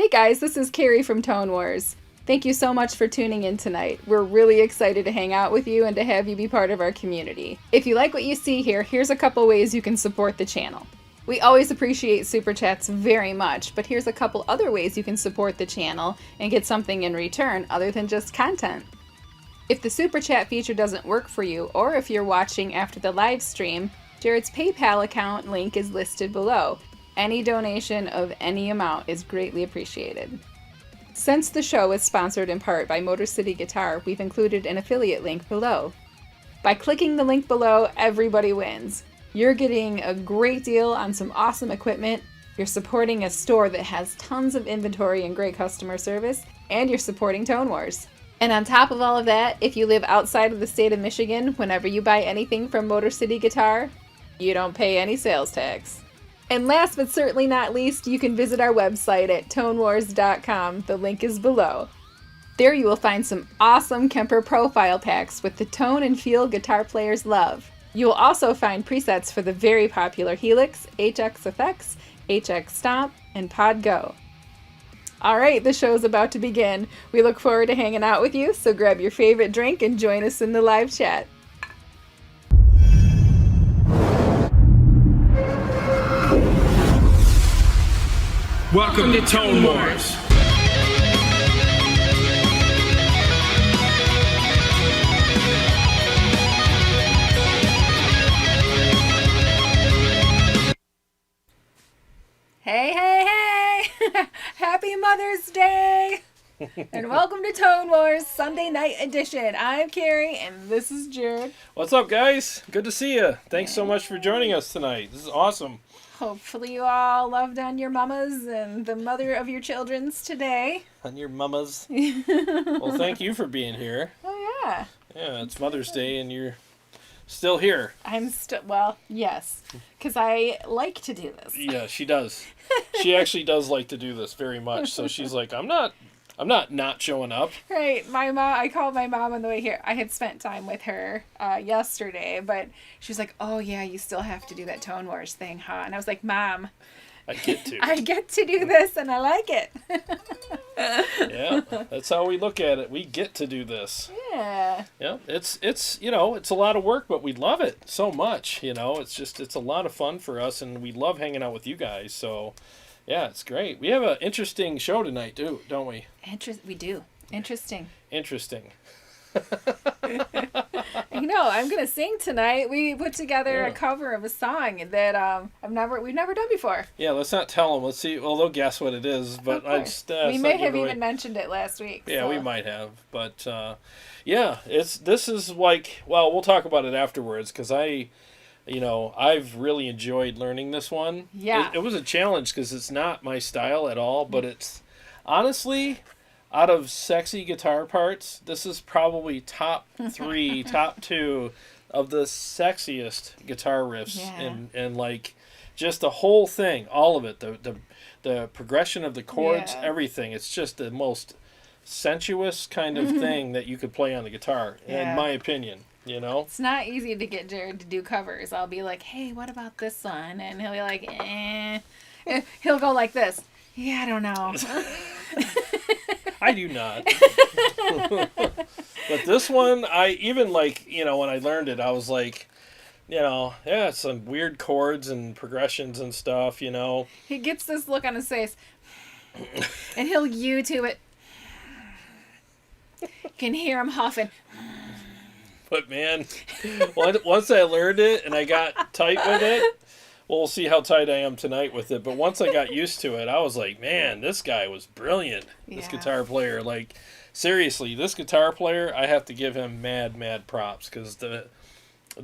Hey guys, this is Kari from Tone Wars. Thank you so much for tuning in tonight. We're really excited to hang out with you and to have you be part of our community. If you like what you see here, here's a couple ways you can support the channel. We always appreciate Super Chats very much, but here's a couple other ways you can support the channel and get something in return other than just content. If the Super Chat feature doesn't work for you, or if you're watching after the live stream, Jarrod's PayPal account link is listed below. Any donation of any amount is greatly appreciated. Since the show is sponsored in part by Motor City Guitar, we've included an affiliate link below. By clicking the link below, everybody wins. You're getting a great deal on some awesome equipment, you're supporting a store that has tons of inventory and great customer service, and you're supporting Tone Wars. And on top of all of that, if you live outside of the state of Michigan, whenever you buy anything from Motor City Guitar, you don't pay any sales tax. And last but certainly not least, you can visit our website at tonewars.com. The link is below. There you will find some awesome Kemper profile packs with the tone and feel guitar players love. You will also find presets for the very popular HELIX, HX Effects, HX Stomp, and Pod Go. Alright, the show's about to begin. We look forward to hanging out with you, so grab your favorite drink and join us in the live chat. Welcome to Tone Wars. Hey, hey, hey! Happy Mother's Day! And welcome to Tone Wars Sunday Night Edition. I'm Kari, and this is Jarrod. What's up, guys? Good to see you. Thanks so much for joining us tonight. This is awesome. Hopefully you all loved on your mamas and the mother of your children's today. On your mamas. Well, thank you for being here. Oh, yeah. Yeah, it's Mother's Day, and you're still here. I'm still, well, yes, because I like to do this. Yeah, she does. She actually does like to do this very much. So she's like, I'm not showing up. Right. My mom, I called my mom on the way here. I had spent time with her yesterday, but she was like, oh, yeah, you still have to do that Tone Wars thing, huh? And I was like, Mom, I get to. I get to do this, and I like it. Yeah, that's how we look at it. We get to do this. Yeah. Yeah, it's it's a lot of work, but we love it so much. It's a lot of fun for us, and we love hanging out with you guys. So, yeah, it's great. We have an interesting show tonight, too, don't we? We do. Interesting. Interesting. I'm gonna sing tonight. We put together a cover of a song that we've never done before. Yeah, let's not tell them. Let's see. Well, they'll guess what it is, but we may have even mentioned it last week. Yeah, so. we might have, but this is like, well, we'll talk about it afterwards because I've really enjoyed learning this one. Yeah, it was a challenge because it's not my style at all, but it's honestly, out of sexy guitar parts, this is probably top 3, top 2 of the sexiest guitar riffs, and like just the whole thing, all of it, the progression of the chords, everything. It's just the most sensuous kind of thing that you could play on the guitar, in my opinion. It's not easy to get Jarrod to do covers. I'll be like, hey, what about this one? And he'll be like, eh. He'll go like this. Yeah, I don't know. I do not. But this one, I even when I learned it, I was like, some weird chords and progressions and stuff, He gets this look on his face, and he'll YouTube it. You can hear him huffing. But man, once I learned it and I got tight with it, we'll see how tight I am tonight with it. But once I got used to it, I was like, man, this guy was brilliant. This guitar player, like, seriously, this guitar player, I have to give him mad props because the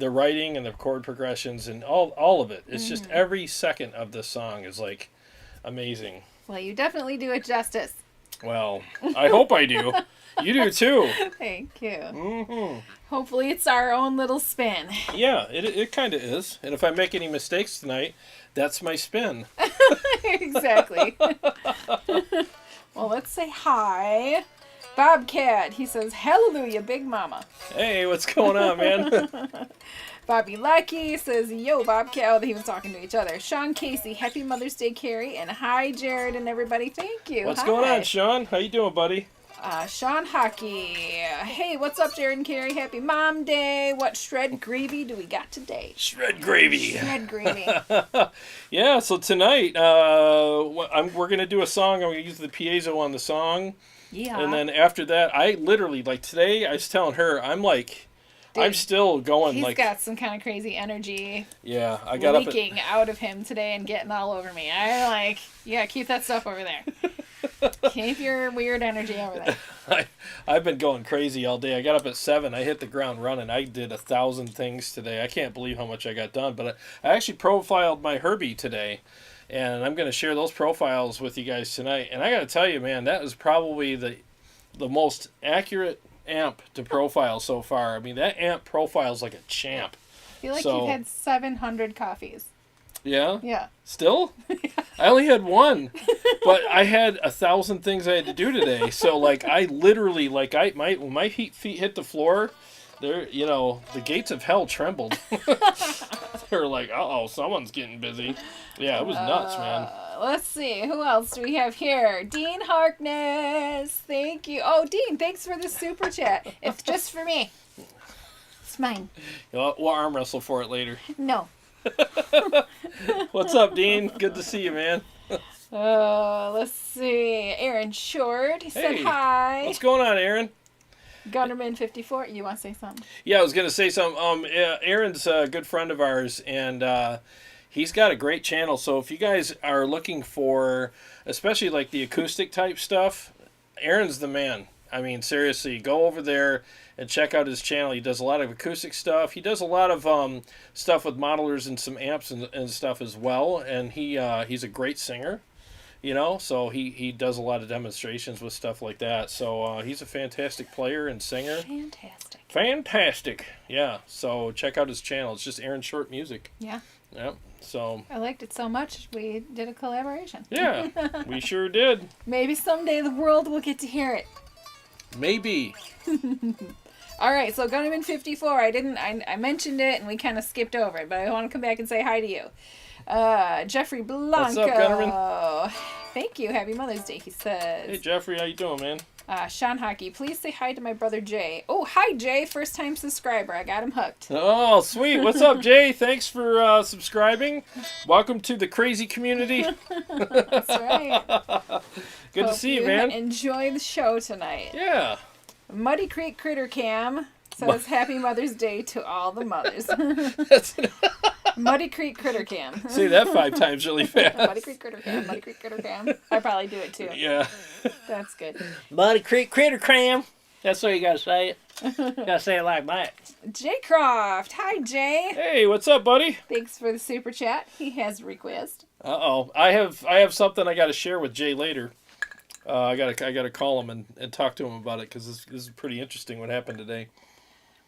writing and the chord progressions and all of it, it's just every second of this song is like amazing. Well, you definitely do it justice. Well, I hope I do. You do too. Thank you. Mm-hmm. Hopefully it's our own little spin. Yeah, it kind of is. And if I make any mistakes tonight, that's my spin. Exactly. Well, let's say hi. Bobcat, he says, hallelujah, Big Mama. Hey, what's going on, man? Bobby Lucky says, yo, Bobcat. Oh, he was talking to each other. Sean Casey, happy Mother's Day, Kari. And hi, Jarrod and everybody. Thank you. What's going on, Sean? How you doing, buddy? Sean Hockey. Hey, what's up, Jarrod and Kari? Happy Mom Day. What shred gravy do we got today? Shred gravy. Shred gravy. Yeah, so tonight we're going to do a song. I'm going to use the piezo on the song. Yeah. And then after that, I literally, like today, I was telling her, I'm like... Dude, I'm still going he's like... He's got some kind of crazy energy. Yeah, I got leaking out of him today and getting all over me. I like, yeah, keep that stuff over there. Keep your weird energy over there. I've been going crazy all day. I got up at 7. I hit the ground running. I did 1,000 things today. I can't believe how much I got done. But I actually profiled my Herbie today. And I'm going to share those profiles with you guys tonight. And I got to tell you, man, that was probably the most accurate amp to profile so far. I mean, that amp profiles like a champ. I feel like you've had 700 coffees. Yeah? Yeah. Still? I only had one. But I had 1,000 things I had to do today. So, like, I literally, like, when my feet hit the floor, there, you know, the gates of hell trembled. They were like, uh-oh, someone's getting busy. Yeah, it was nuts, man. Let's see. Who else do we have here? Dean Harkness. Thank you. Oh, Dean, thanks for the super chat. It's just for me. It's mine. We'll arm wrestle for it later. No. What's up, Dean? Good to see you, man. Let's see. Aaron Short. He said hi. What's going on, Aaron? Gunnerman 54. You want to say something? Yeah, I was going to say something. Aaron's a good friend of ours, and he's got a great channel. So if you guys are looking for, especially like the acoustic type stuff, Aaron's the man. I mean, seriously, go over there and check out his channel. He does a lot of acoustic stuff. He does a lot of stuff with modelers and some amps and stuff as well. And he's a great singer, you know. So he does a lot of demonstrations with stuff like that. So he's a fantastic player and singer. Fantastic. Yeah. So check out his channel. It's just Aaron Short Music. Yeah. Yep. So I liked it so much we did a collaboration. Yeah, we sure did. Maybe someday the world will get to hear it. Maybe. All right, so Gunnerman 54. I mentioned it and we kind of skipped over it, but I want to come back and say hi to you. Jeffrey Blanco. What's up, Gunnerman? Thank you. Happy Mother's Day, he says. Hey, Jeffrey, how you doing, man? Sean Hockey, please say hi to my brother Jay. Oh, hi, Jay. First time subscriber. I got him hooked. Oh, sweet. What's up, Jay? Thanks for subscribing. Welcome to the crazy community. That's right. Good to see you, man. Enjoy the show tonight. Yeah. Muddy Creek Critter Cam says happy Mother's Day to all the mothers. Muddy Creek Critter Cam. Say that 5 times really fast. Muddy Creek Critter Cam. Muddy Creek Critter Cam. I probably do it too. Yeah. That's good. Muddy Creek Critter Cam. That's what you gotta say it. You gotta say it like that. Jay Croft. Hi, Jay. Hey, what's up, buddy? Thanks for the super chat. He has a request. Uh-oh. I have something I got to share with Jay later. I gotta call him and talk to him about it because this is pretty interesting what happened today.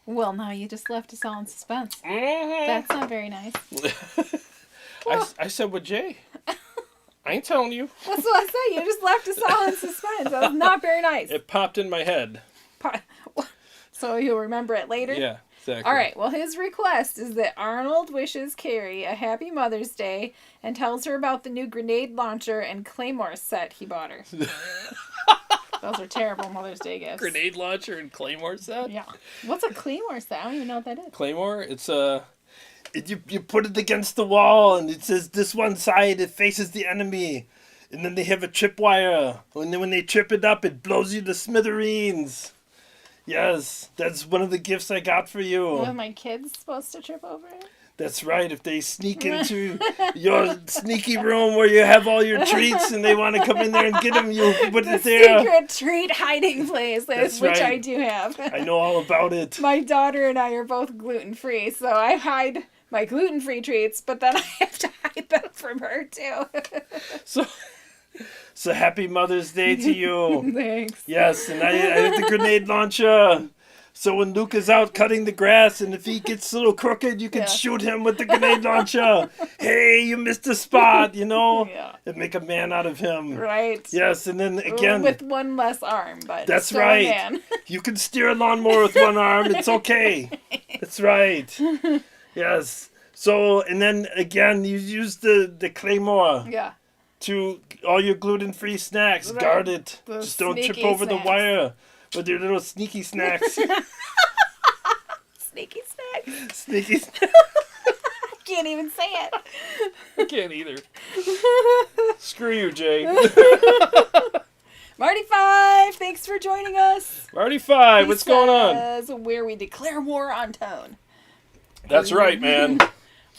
Well, now you just left us all in suspense. Mm-hmm. That's not very nice. I said with Jay. I ain't telling you. That's what I say. You just left us all in suspense. That was not very nice. It popped in my head. So you'll remember it later? Yeah, exactly. All right. Well, his request is that Arnold wishes Kari a happy Mother's Day and tells her about the new grenade launcher and Claymore set he bought her. Those are terrible Mother's Day gifts. Grenade launcher and Claymore set? Yeah. What's a Claymore set? I don't even know what that is. Claymore? It's you put it against the wall and it says this one side it faces the enemy. And then they have a tripwire. And then when they trip it up, it blows you to smithereens. Yes, that's one of the gifts I got for you. Were my kids supposed to trip over it? That's right. If they sneak into your sneaky room where you have all your treats and they want to come in there and get them, you put it there. Secret treat hiding place, That's which right. I do have. I know all about it. My daughter and I are both gluten-free, so I hide my gluten-free treats, but then I have to hide them from her, too. So happy Mother's Day to you. Thanks. Yes, and I have the grenade launcher. So when Luke is out cutting the grass, and if he gets a little crooked, you can shoot him with the grenade launcher. Hey, you missed a spot, you know? Yeah. And make a man out of him. Right. Yes, and then again... With one less arm, but that's still right. A man. You can steer a lawnmower with one arm. It's okay. That's right. Yes. So, and then again, you use the claymore Yeah. to all your gluten-free snacks. Right. Guard it. Those Just don't trip sneaky over snacks. the wire with your little sneaky snacks. Sneaky snacks. Sneaky snacks. Can't even say it. I can't either. Screw you, Jay. Marty 5, thanks for joining us. Marty 5, He what's going on? says, where we declare war on tone. That's right, man.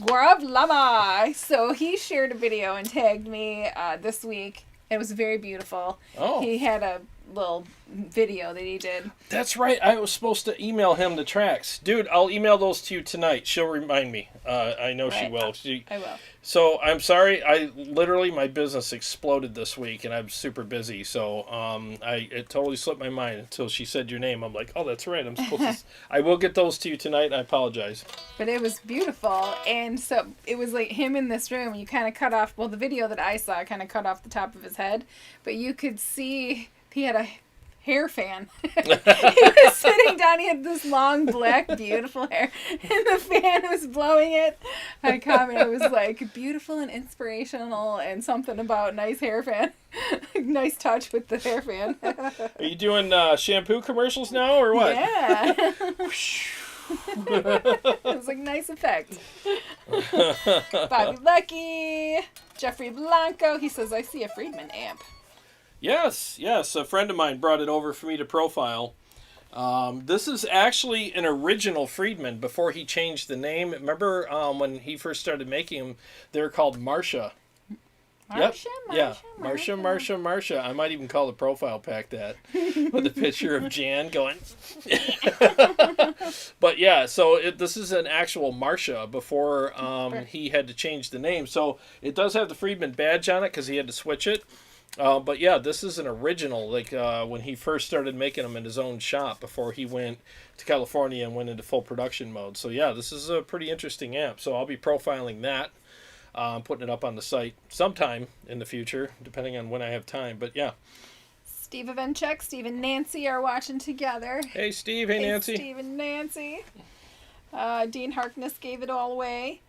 War of Llama. So he shared a video and tagged me this week. It was very beautiful. Oh. He had a little video that he did. That's right. I was supposed to email him the tracks. Dude, I'll email those to you tonight. She'll remind me. I know she Right. will. I will. So I'm sorry. My business exploded this week, and I'm super busy. So it totally slipped my mind until she said your name. I'm like, oh, that's right. I'm supposed to. I will get those to you tonight. I apologize. But it was beautiful. And so it was like him in this room. You kind of cut off, well, the video that I saw kind of cut off the top of his head. But you could see he had a hair fan. He was sitting down. He had this long, black, beautiful hair. And the fan was blowing it. I commented, it was like beautiful and inspirational and something about nice hair fan. Nice touch with the hair fan. Are you doing shampoo commercials now or what? Yeah. It was like nice effect. Bobby Lucky, Jeffrey Blanco. He says, I see a Friedman amp. Yes. A friend of mine brought it over for me to profile. This is actually an original Friedman before he changed the name. Remember when he first started making them, they were called Marcia. Marcia. I might even call the profile pack that with a picture of Jan going. But yeah, so this is an actual Marcia before he had to change the name. So it does have the Friedman badge on it because he had to switch it. But yeah, this is an original, like when he first started making them in his own shop before he went to California and went into full production mode. So yeah, this is a pretty interesting amp. So I'll be profiling that, putting it up on the site sometime in the future, depending on when I have time. But yeah. Steve Evenchek, Steve and Nancy are watching together. Hey, Steve. Hey, Nancy. Steve and Nancy. Dean Harkness gave it all away.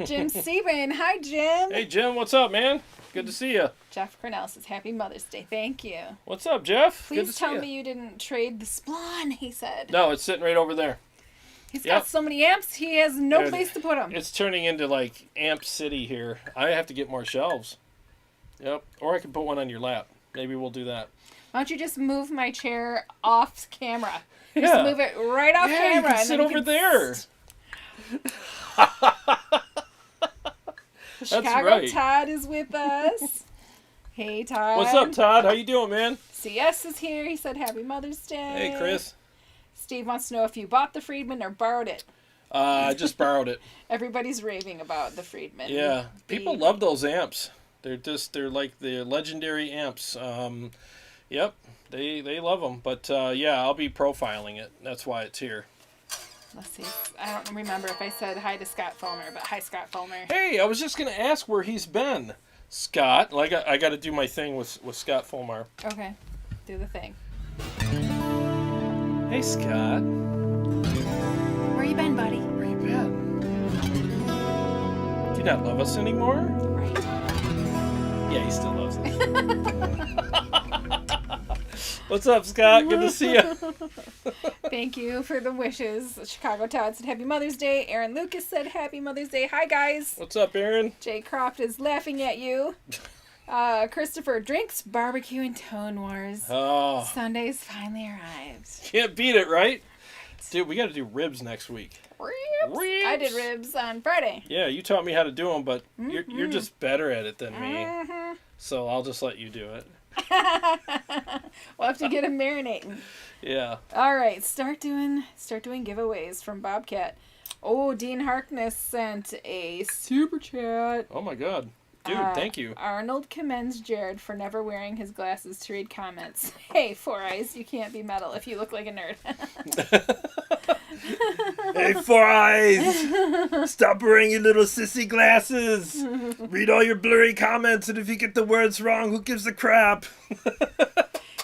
Jim Sebring. Hi, Jim. Hey, Jim. What's up, man? Good to see you. Jeff Cornell says, Happy Mother's Day. Thank you. What's up, Jeff? Good Please to see tell you. me you didn't trade the Splon, he said. No, it's sitting right over there. He's got so many amps, he has no Dude, place to put them. It's turning into like Amp City here. I have to get more shelves. Yep. Or I can put one on your lap. Maybe we'll do that. Why don't you just move my chair off camera? Yeah. Just move it right off camera. You can and sit then you over can there. Chicago right. Todd is with us. Hey, Todd. What's up, Todd? How you doing, man? CS is here. He said Happy Mother's Day. Hey, Chris. Steve wants to know if you bought the Friedman or borrowed it. I just borrowed it. Everybody's raving about the Friedman. Yeah. People love those amps. They're like the legendary amps. Yep. They love them. But yeah, I'll be profiling it. That's why it's here. Let's see. I don't remember if I said hi to Scott Fulmer, but hi, Scott Fulmer. Hey, I was just going to ask where he's been. Scott. Like, I got to do my thing with Scott Fulmer. Okay. Do the thing. Hey, Scott. Where you been, buddy? Where you been? Do you not love us anymore? Right. Yeah, he still loves us. What's up, Scott? Good to see you. Thank you for the wishes. Chicago Todd said Happy Mother's Day. Aaron Lucas said Happy Mother's Day. Hi, guys. What's up, Aaron? Jay Croft is laughing at you. Christopher drinks barbecue and Tone Wars. Oh. Sundays finally arrived. Can't beat it, right? Dude, we got to do ribs next week. Ribs? I did ribs on Friday. Yeah, you taught me how to do them, but you're just better at it than me. Mm-hmm. So I'll just let you do it. We'll have to get him marinating. Yeah. All right, start doing giveaways from Bobcat. Oh, Dean Harkness sent a super chat. Oh my God. Dude, thank you. Arnold commends Jarrod for never wearing his glasses to read comments. Hey, Four Eyes, you can't be metal if you look like a nerd. Hey, Four Eyes! Stop wearing your little sissy glasses! Read all your blurry comments, and if you get the words wrong, who gives a crap?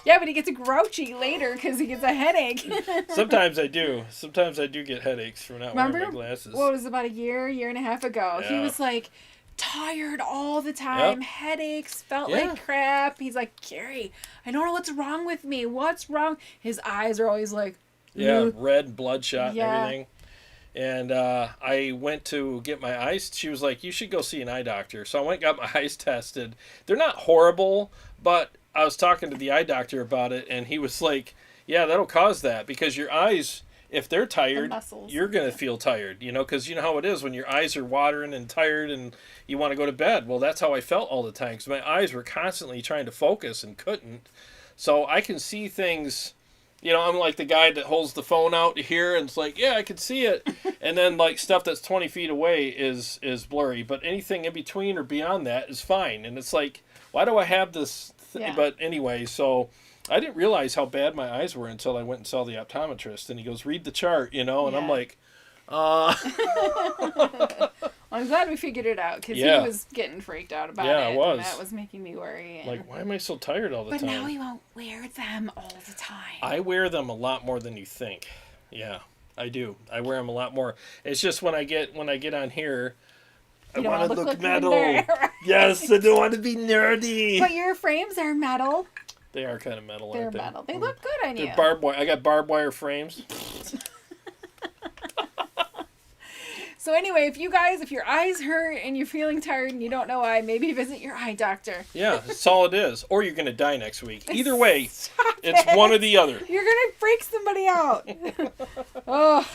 Yeah, but he gets grouchy later because he gets a headache. Sometimes I do. Sometimes I do get headaches from not wearing my glasses. What was it, about a year and a half ago? Yeah. He was like tired all the time, headaches, felt like crap. He's like, Kari, I don't know what's wrong with me. What's wrong? His eyes are always like, red, bloodshot, and everything. And I went to get my eyes. She was like, you should go see an eye doctor. So I went and got my eyes tested. They're not horrible, but I was talking to the eye doctor about it, and he was like, yeah, that'll cause that because your eyes, if they're tired, you're going to feel tired, you know, because you know how it is when your eyes are watering and tired and you want to go to bed. Well, that's how I felt all the time because my eyes were constantly trying to focus and couldn't. So I can see things, you know, I'm like the guy that holds the phone out here and it's like, yeah, I can see it. And then like stuff that's 20 feet away is blurry, but anything in between or beyond that is fine. And it's like, why do I have this? But anyway, so I didn't realize how bad my eyes were until I went and saw the optometrist. And he goes, read the chart, you know, and I'm like, Well, I'm glad we figured it out because he was getting freaked out about it. Yeah, I was. And that was making me worry. And... like, why am I so tired all the time? But now he won't wear them all the time. I wear them a lot more than you think. Yeah, I do. I wear them a lot more. It's just when I get on here, I want to look metal. Right? Yes, I don't want to be nerdy. But your frames are metal. They are kind of metal. They're aren't they? metal. They look good on you. They're barbed wire. I got barbed wire frames. So anyway, if your eyes hurt and you're feeling tired and you don't know why, maybe visit your eye doctor. Yeah, that's all it is. Or you're going to die next week. Either way, it's one or the other. You're going to freak somebody out. Oh,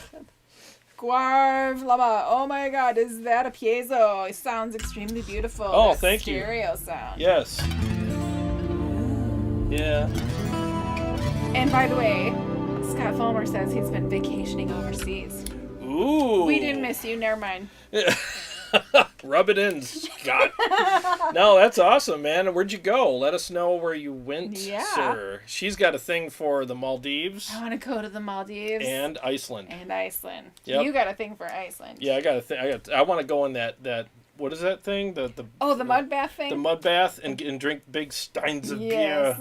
Guarv Lama. Oh my God, is that a piezo? It sounds extremely beautiful. Oh, that thank you. Stereo sound. Yes. Yeah. And by the way, Scott Fulmer says he's been vacationing overseas. Ooh. We didn't miss you. Never mind. Rub it in, Scott. No, that's awesome, man. Where'd you go? Let us know where you went, sir. She's got a thing for the Maldives. I want to go to the Maldives. And Iceland. Yep. You got a thing for Iceland. Yeah, I got a thing. I want to go in that what is that thing? The mud bath thing? The mud bath and drink big steins of beer.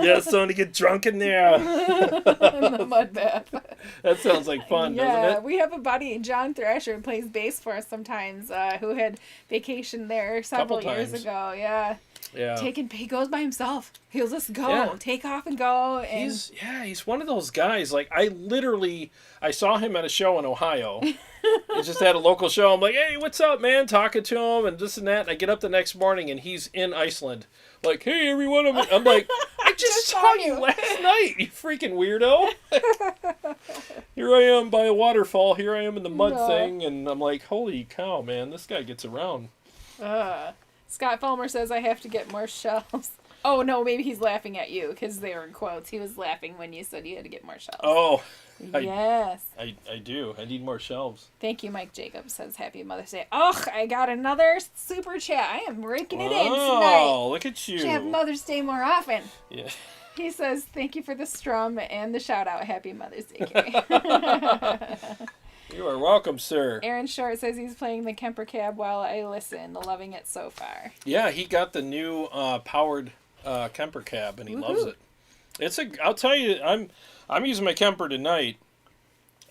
Yes, I want to get drunk in there. In the mud bath. That sounds like fun, doesn't it? We have a buddy, John Thrasher, who plays bass for us sometimes, who had vacationed there several years ago. Yeah. Yeah. He goes by himself. He'll just go, take off and go. And... He's one of those guys. Like I saw him at a show in Ohio. He just had a local show. I'm like, hey, what's up, man? Talking to him and this and that. And I get up the next morning and he's in Iceland. Like, hey, everyone. I'm like, I just saw you last night, you freaking weirdo. Here I am by a waterfall. Here I am in the mud thing. And I'm like, holy cow, man. This guy gets around. Scott Fulmer says I have to get more shelves. Oh, no, maybe he's laughing at you because they were in quotes. He was laughing when you said you had to get more shelves. Oh. Yes. I do. I need more shelves. Thank you, Mike Jacobs says Happy Mother's Day. Oh, I got another super chat. I am raking it in tonight. Oh, look at you. Should have Mother's Day more often. Yeah. He says, thank you for the strum and the shout out. Happy Mother's Day, Kari. You are welcome, sir. Aaron Short says he's playing the Kemper cab while I listen. Loving it so far. Yeah, he got the new powered Kemper cab and he loves it. I'll tell you, I'm using my Kemper tonight.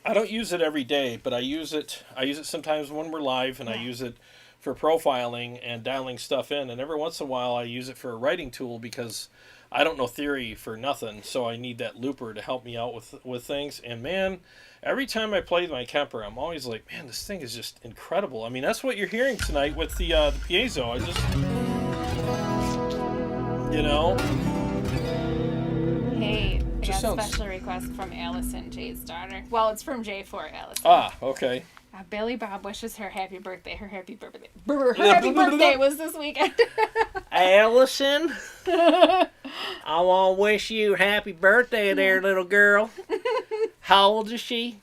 I don't use it every day, but I use it sometimes when we're live, and I use it for profiling and dialing stuff in, and every once in a while I use it for a writing tool because I don't know theory for nothing, so I need that looper to help me out with things. And man, every time I play my Kemper, I'm always like, man, this thing is just incredible. I mean, that's what you're hearing tonight with the piezo. I just, you know. Hey, I got a special request from Allison, Jay's daughter. Well, it's from Jay for Allison. Ah, okay. Billy Bob wishes her happy birthday. Her happy birthday was this weekend. Allison, I want to wish you happy birthday there, little girl. How old is she?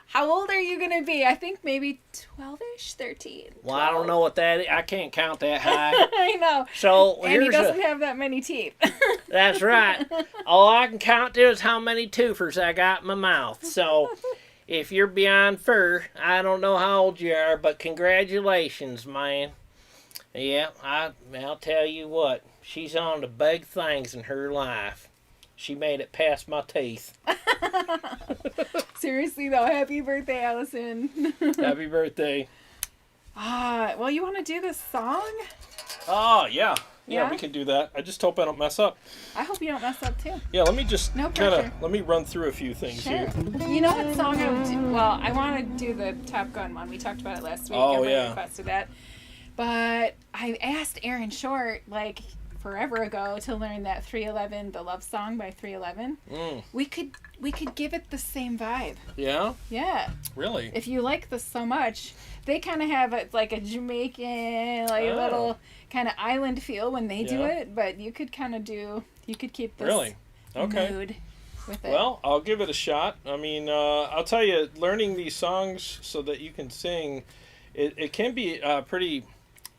How old are you going to be? I think maybe 12-ish, 13. 12. Well, I don't know what that is. I can't count that high. I know. So and he doesn't have that many teeth. That's right. All I can count to is how many twofers I got in my mouth. So if you're beyond fur, I don't know how old you are, but congratulations, man. Yeah, I'll tell you what. She's on to big things in her life. she made it past my teeth. Seriously though, happy birthday, Allison. Happy birthday. Well, you want to do this song? Oh, yeah. Yeah, Yeah? we can do that. I just hope I don't mess up. I hope you don't mess up too. Yeah, let me just No kind of, pressure. let me run through a few things Sure. here. You know what song I would do? Well, I want to do the Top Gun one. We talked about it last week. Oh, Everybody yeah. requested that. But I asked Aaron Short, like, forever ago to learn that 311, the love song by 311. We could give it the same vibe. Yeah? Yeah. Really? If you like this so much, they kind of have it like a Jamaican, like a Oh. little kind of island feel when they do Yeah. it, but you could keep this Really? Okay. mood with it. Well, I'll give it a shot. I mean, I'll tell you, learning these songs so that you can sing, it can be pretty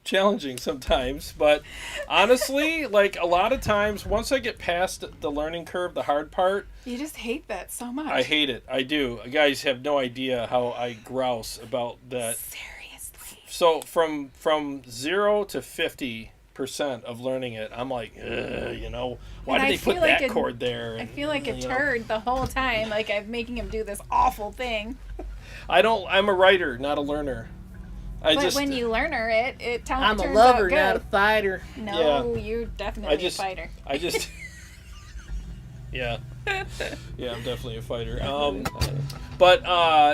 challenging sometimes. But honestly, like a lot of times, once I get past the learning curve, the hard part, You just hate that so much. I hate it. I do. You guys have no idea how I grouse about that. Seriously. So from 0 to 50% of learning it, I'm like, you know, why And did I they put feel like that a- chord there? I And, feel like a you know. turd the whole time. Like I'm making him do this awful thing. I'm a writer, not a learner. But when you learn it I'm turns a out lover, good. not a fighter. No, you're definitely I just- a fighter. I just, yeah, yeah, I'm definitely a fighter. But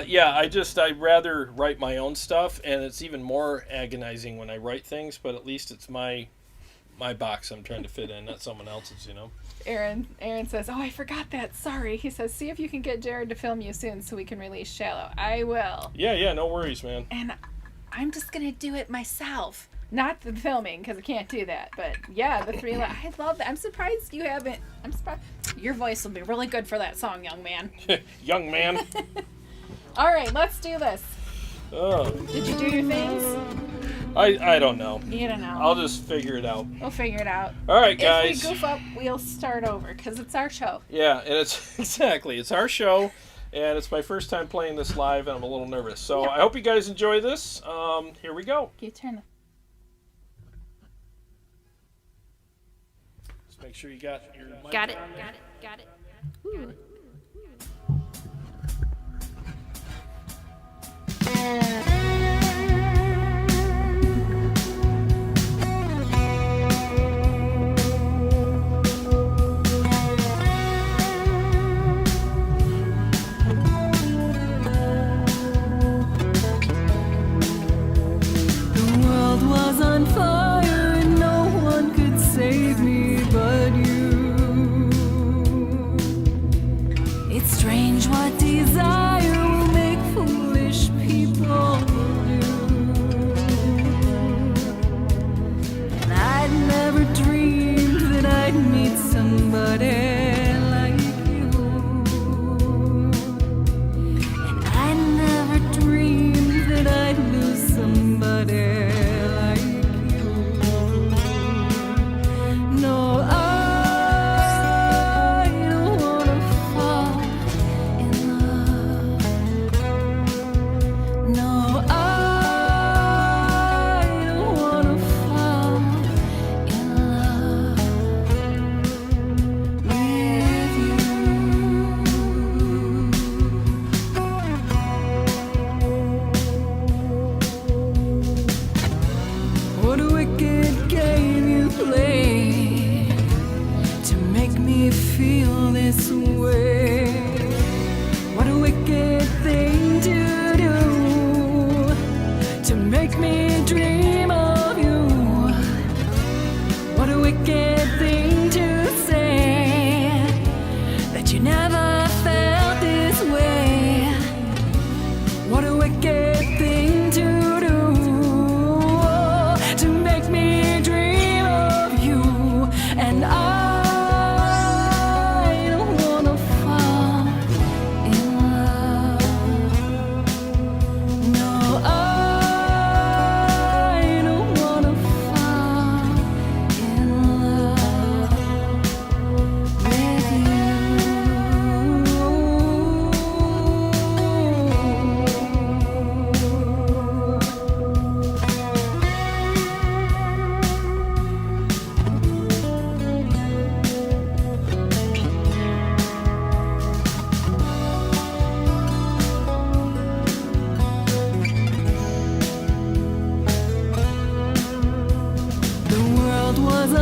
yeah, I'd rather write my own stuff, and it's even more agonizing when I write things. But at least it's my box I'm trying to fit in, not someone else's, you know. Aaron says, "Oh, I forgot that. Sorry." He says, "See if you can get Jarrod to film you soon so we can release Shallow." I will. Yeah, no worries, man. And I'm just gonna do it myself. Not the filming, because I can't do that. But yeah, the 3 I love that. I'm surprised you haven't. I'm surprised. Your voice will be really good for that song, young man. Young man. All right, let's do this. Oh, Did you do your things? I don't know. You don't know. I'll just figure it out. We'll figure it out. All right, guys. If we goof up, we'll start over, because it's our show. Yeah, and it's exactly. It's our show, and it's my first time playing this live, and I'm a little nervous. So Yeah. I hope you guys enjoy this. Here we go. You turn the... Just make sure you got your mic Got it. on there. Got it. Ooh. The world was on fire and no one could save me but you. It's strange what desire will make foolish people do. And I'd never dreamed that I'd meet somebody like you. And I never dreamed that I'd lose somebody like you. No, I don't wanna fall in love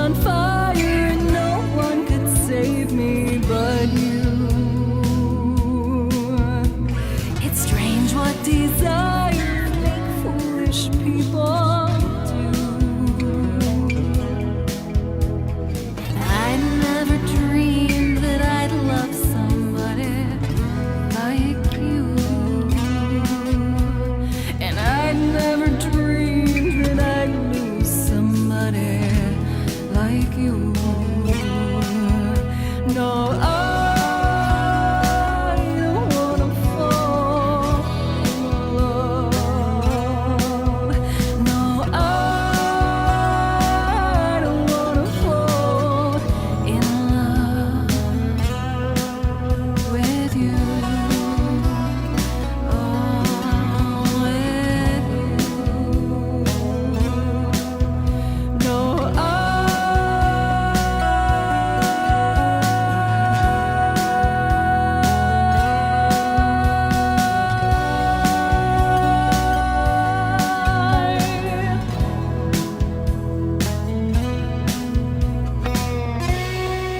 on fire and no one could save me but you. It's strange what desire make foolish people do. I never dreamed that I'd love somebody like you. And I never dreamed that I'd lose somebody like you. No, I don't wanna fall in love. No, I don't wanna fall in love with you. Oh, with you. No,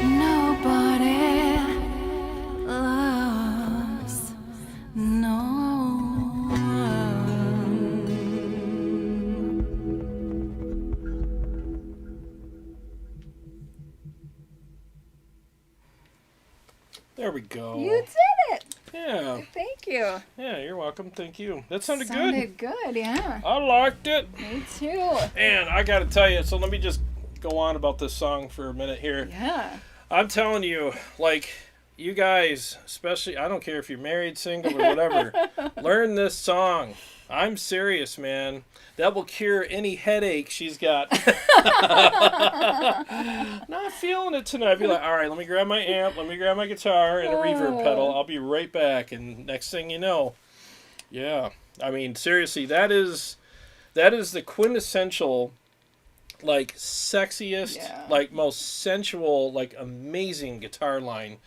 nobody loves no one. There we go. You did it. Yeah. Thank you. Yeah, you're welcome. Thank you. That sounded good. Sounded good, yeah. I liked it. Me too. And I got to tell you, so let me just go on about this song for a minute here. Yeah. I'm telling you, like, you guys, especially, I don't care if you're married, single, or whatever, learn this song. I'm serious, man. That will cure any headache she's got. Not feeling it tonight. I'd be like, all right, let me grab my amp, let me grab my guitar and a reverb pedal. I'll be right back. And next thing you know, yeah. I mean, seriously, that is the quintessential, like, sexiest, Yeah. like, most sensual, like, amazing guitar line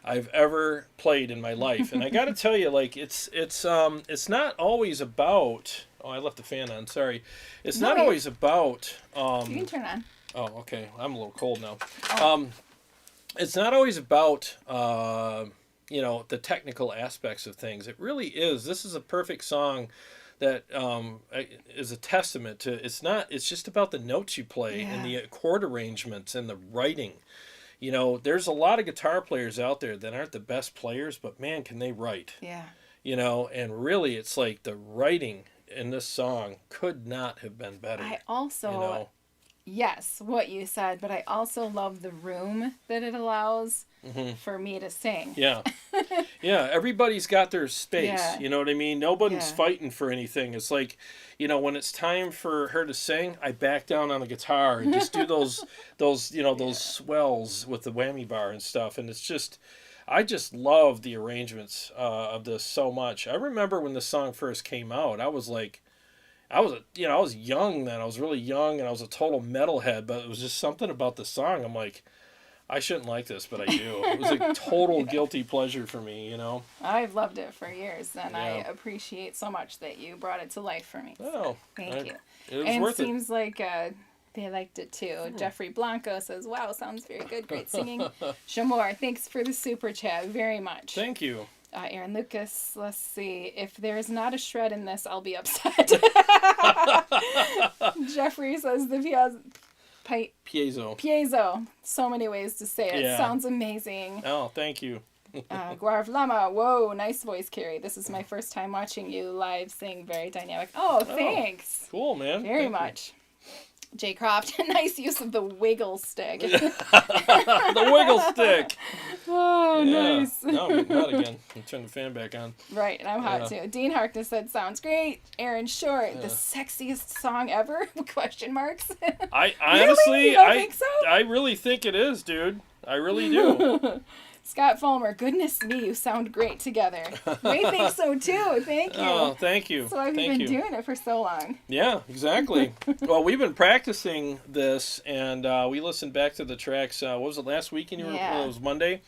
I've ever played in my life. And I got to tell you, like, it's not always about. Oh, I left the fan on. Sorry. It's No, not you- always about. You can turn on. Oh, okay. I'm a little cold now. It's not always about, the technical aspects of things. It really is. This is a perfect song that is a testament to. It's just about the notes you play and the chord arrangements and the writing. You know, there's a lot of guitar players out there that aren't the best players, but man, can they write? Yeah. You know, and really, it's like the writing in this song could not have been better. I also, you know? yes, what you said, but I also love the room that it allows Mm-hmm. for me to sing. Yeah. Yeah, everybody's got their space. Yeah. You know what I mean? Nobody's Yeah. fighting for anything. It's like, when it's time for her to sing, I back down on the guitar and just do those swells with the whammy bar and stuff. And it's just, I just love the arrangements of this so much. I remember when the song first came out, I was like, I was young then. I was really young and I was a total metalhead, but it was just something about the song. I'm like, I shouldn't like this, but I do. It was a total guilty pleasure for me, you know? I've loved it for years, and I Yeah. appreciate so much that you brought it to life for me. Oh, Thank you. It was And worth it. seems like they liked it too. Jeffrey Blanco says, wow, sounds very good. Great singing. Shamor, thanks for the super chat very much. Thank you. Aaron Lucas, let's see. If there's not a shred in this, I'll be upset. Jeffrey says the Piezo. So many ways to say it. Yeah. Sounds amazing. Oh, thank you. Guarv Lama, whoa, nice voice, Kari. This is my first time watching you live sing. Very dynamic. Oh, thanks. Cool, man. Very Thank you. much. Jay Croft, nice use of the wiggle stick. The wiggle stick. Oh, Yeah. nice. No, not again. Turn the fan back on. Right, and I'm hot too. Dean Harkness said, sounds great. Aaron Short, the sexiest song ever? Question marks. I honestly, You don't think so? I really think it is, dude. I really do. Scott Fulmer, goodness me, you sound great together. We think so too. Thank you. Oh, thank you. So have you Thank been doing it for so long? Yeah, exactly. Well, we've been practicing this, and we listened back to the tracks. What was it, last weekend? Yeah. It was Monday.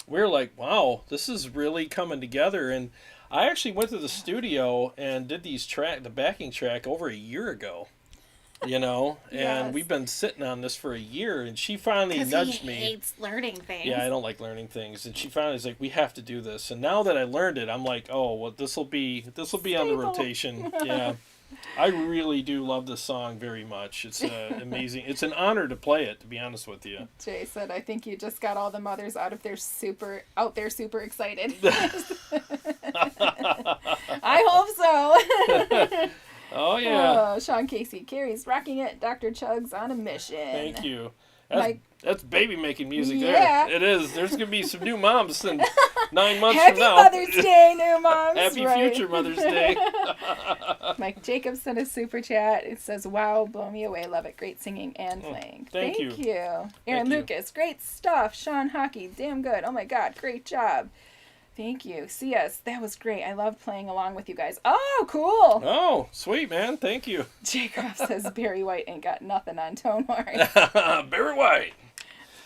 We were like, wow, this is really coming together. And I actually went to the studio and did the backing track over a year ago. you know, and Yes. we've been sitting on this for a year, and she finally nudged me. hates learning things. Yeah, I don't like learning things, and she finally was like, "We have to do this." And now that I learned it, I'm like, "Oh, well, this will be on the Staple. rotation." Yeah, I really do love this song very much. It's amazing. It's an honor to play it, to be honest with you. Jay said, "I think you just got all the mothers out there super excited." I hope so. Oh yeah, Oh, Sean Casey, Kari's rocking it. Dr. Chug's on a mission. thank you. Mike- That's baby making music Yeah. there. It is. There's gonna be some new moms in 9 months Happy from now. Mother's Day, new moms. Happy right? future Mother's Day. Mike Jacobs sent a super chat. It says, "Wow, blow me away. Love it. Great singing and playing." thank you. Aaron Thank you. Lucas, great stuff. Sean Hockey, damn good. Oh my God, great job. Thank you. CS, that was great. I love playing along with you guys. Oh, cool. Oh, sweet man. Thank you. Jacob says Barry White ain't got nothing on Tone Wars. Barry White.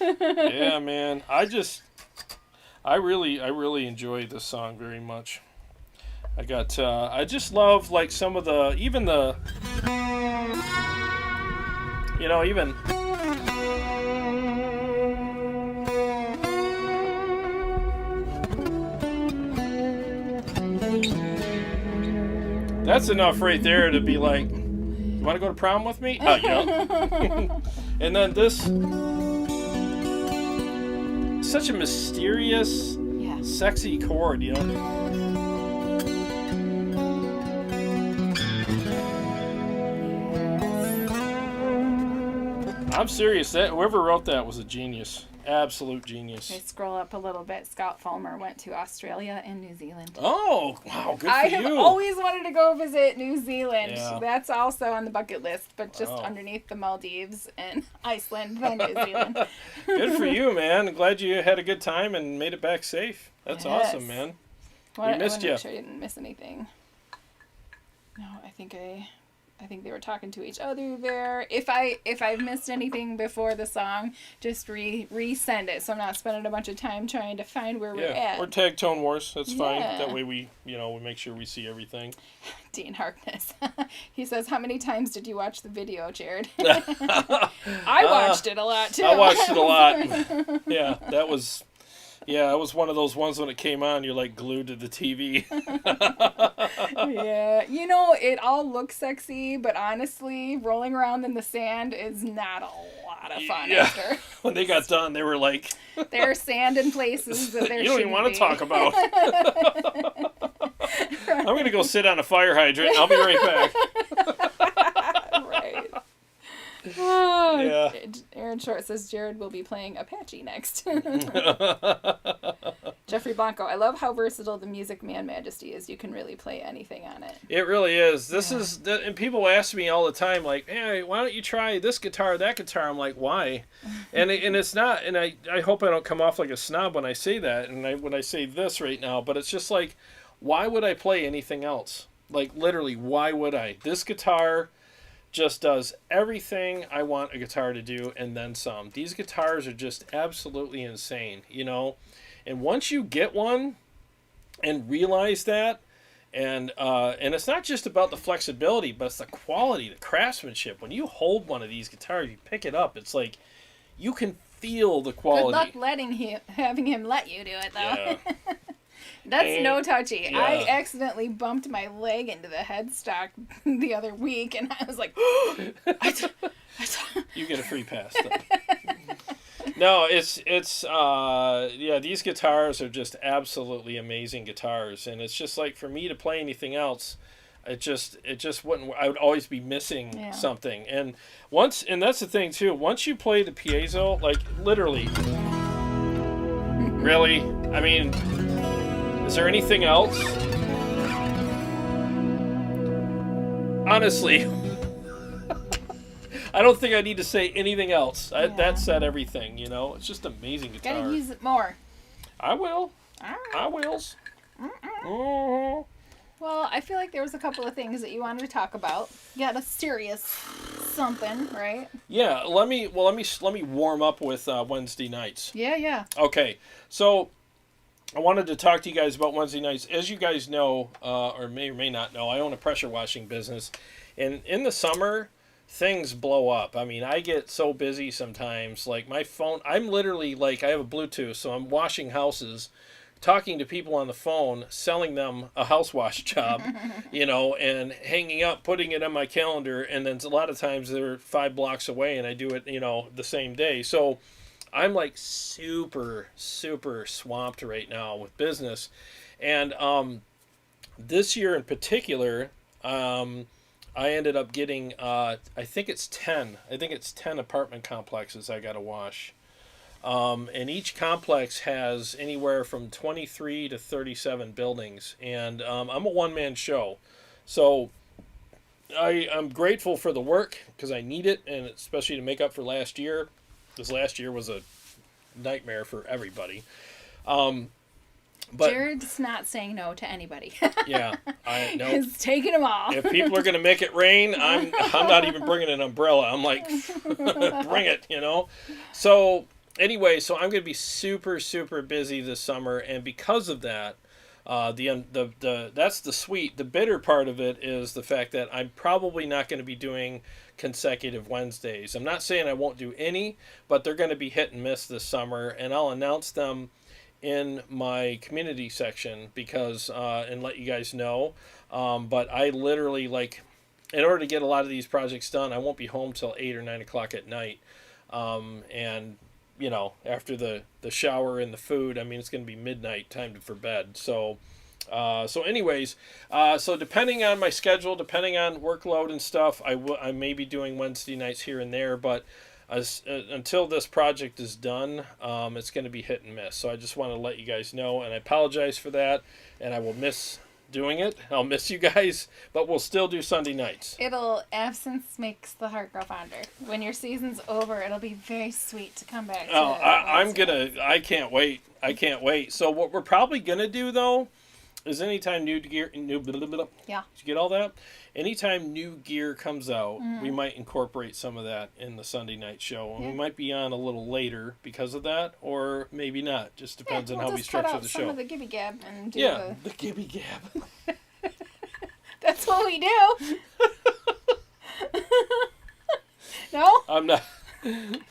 Yeah, man. I really enjoy this song very much. I just love like some of the, even the, you know, even. That's enough right there to be like, you want to go to prom with me? Oh, yeah. And then this, such a mysterious, Yeah. sexy chord, you know? I'm serious. That whoever wrote that was a genius. Absolute genius. I scroll up a little bit. Scott Fulmer went to Australia and New Zealand. Oh, wow. Good for I you. have always wanted to go visit New Zealand. Yeah. That's also on the bucket list, but just Wow. underneath the Maldives and Iceland, then New Zealand. Good for you, man. I'm glad you had a good time and made it back safe. That's Yes. awesome, man. Well, We missed I ya. want to make sure I didn't miss anything. No, I think they were talking to each other there. If I've missed anything before the song, just resend it, so I'm not spending a bunch of time trying to find where we're Yeah, at. or tag Tone Wars. That's fine. Yeah. That way we make sure we see everything. Dean Harkness. He says, "How many times did you watch the video, Jarrod?" I watched it a lot too. I watched it a lot. Yeah, that was. Yeah, it was one of those ones when it came on, you're like glued to the TV. Yeah, it all looks sexy, but honestly, rolling around in the sand is not a lot of fun Yeah. after. When they got done, they were like, There's sand in places that there you don't even want to be. talk about. I'm going to go sit on a fire hydrant. I'll be right back. Right. Oh, Yeah. Aaron Short says Jarrod will be playing Apache next. Jeffrey Blanco, I love how versatile the Music Man Majesty is. You can really play anything on it. It really is. And people ask me all the time, like, hey, why don't you try this guitar, that guitar? I'm like, why? And it's not, and I hope I don't come off like a snob when I say that, and when I say this right now, but it's just like, why would I play anything else? Like, literally, why would I? This guitar just does everything I want a guitar to do and then some. These guitars are just absolutely insane, And once you get one and realize that, and it's not just about the flexibility, but it's the quality, the craftsmanship. When you hold one of these guitars, you pick it up, it's like you can feel the quality. Good luck having him let you do it, though. Yeah. That's no touchy. Yeah. I accidentally bumped my leg into the headstock the other week, and I was like, You get a free pass. No, it's these guitars are just absolutely amazing guitars, and it's just like for me to play anything else, it just wouldn't. I would always be missing something, and that's the thing too. Once you play the piezo, like literally, really, I mean, is there anything else? Honestly. I don't think I need to say anything else. That said everything, It's just amazing guitar. gotta use it more. I will. All right. I wills. Mhm. Well, I feel like there was a couple of things that you wanted to talk about. You got a serious something, right? Yeah, let me warm up with Wednesday nights. Yeah. Okay, so I wanted to talk to you guys about Wednesday nights. As you guys know, or may not know, I own a pressure washing business, and in the summer, things blow up. I mean, I get so busy sometimes. Like my phone, I'm literally like, I have a Bluetooth, so I'm washing houses, talking to people on the phone, selling them a house wash job, and hanging up, putting it on my calendar. And then a lot of times they're 5 blocks away and I do it, the same day. So I'm like super, super swamped right now with business. And this year in particular, I ended up getting, I think it's 10 apartment complexes I got to wash. And each complex has anywhere from 23 to 37 buildings. And I'm a one-man show. So I'm grateful for the work because I need it, and especially to make up for last year. This last year was a nightmare for everybody. But Jared's not saying no to anybody. yeah, I know. He's taking them all. If people are going to make it rain, I'm not even bringing an umbrella. I'm like, bring it, So anyway, so I'm going to be super, super busy this summer, and because of that, that's the sweet. The bitter part of it is the fact that I'm probably not going to be doing consecutive Wednesdays. I'm not saying I won't do any, but they're going to be hit and miss this summer, and I'll announce them in my community section because and let you guys know. But I literally, like, in order to get a lot of these projects done, I won't be home till 8 or 9 o'clock at night. And after the shower and the food, I mean, it's going to be midnight, time for bed. So anyways, so depending on my schedule, depending on workload and stuff, I may be doing Wednesday nights here and there, but until this project is done, it's going to be hit and miss. So I just want to let you guys know, and I apologize for that, and I will miss doing it. I'll miss you guys, but we'll still do Sunday nights. Absence makes the heart grow fonder. When your season's over, it'll be very sweet to come back to. I can't wait. So what we're probably going to do, though, is anytime yeah. Did you get all that? Anytime new gear comes out, we might incorporate some of that in the Sunday night show. And we might be on a little later because of that, or maybe not. Just depends on how we structure the show. Some of the gibby gab and do the gibby gab. That's what we do. No? I'm not.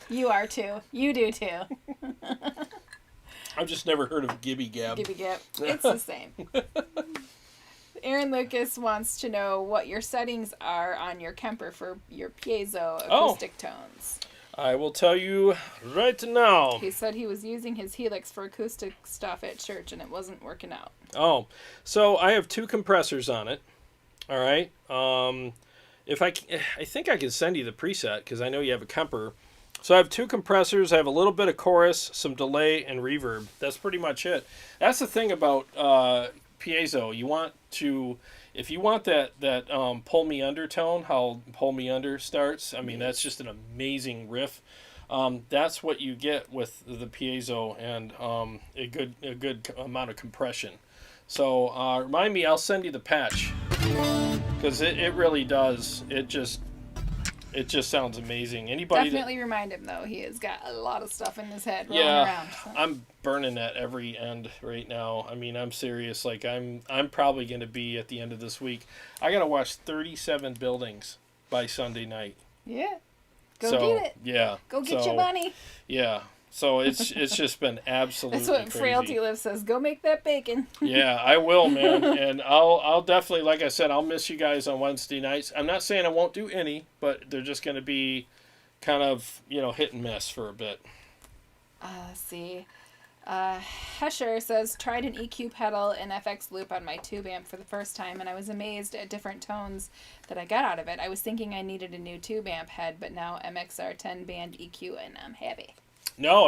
You are too. You do too. I've just never heard of gibby gab. Gibby gab. It's the same. Aaron Lucas wants to know what your settings are on your Kemper for your piezo acoustic tones. I will tell you right now. He said he was using his HELIX for acoustic stuff at church and it wasn't working out. Oh, so I have 2 compressors on it. All right. I think I can send you the preset because I know you have a Kemper. So I have 2 compressors. I have a little bit of chorus, some delay, and reverb. That's pretty much it. That's the thing about piezo. If you want that pull me under tone, how pull me under starts. I mean, that's just an amazing riff. That's what you get with the piezo and a good amount of compression. So remind me, I'll send you the patch because it really does. It just sounds amazing. Definitely remind him though. He has got a lot of stuff in his head rolling around. So. I'm burning at every end right now. I mean, I'm serious. Like I'm probably going to be at the end of this week. I got to watch 37 buildings by Sunday night. Yeah. Go get it. Yeah. Go get your money. Yeah. So it's just been absolutely That's what crazy. Frailty Live says. Go make that bacon. Yeah, I will, man. And I'll definitely, like I said, I'll miss you guys on Wednesday nights. I'm not saying I won't do any, but they're just going to be kind of, hit and miss for a bit. Let's see. Hesher says, tried an EQ pedal and FX loop on my tube amp for the first time, and I was amazed at different tones that I got out of it. I was thinking I needed a new tube amp head, but now MXR 10 band EQ, and I'm happy. No,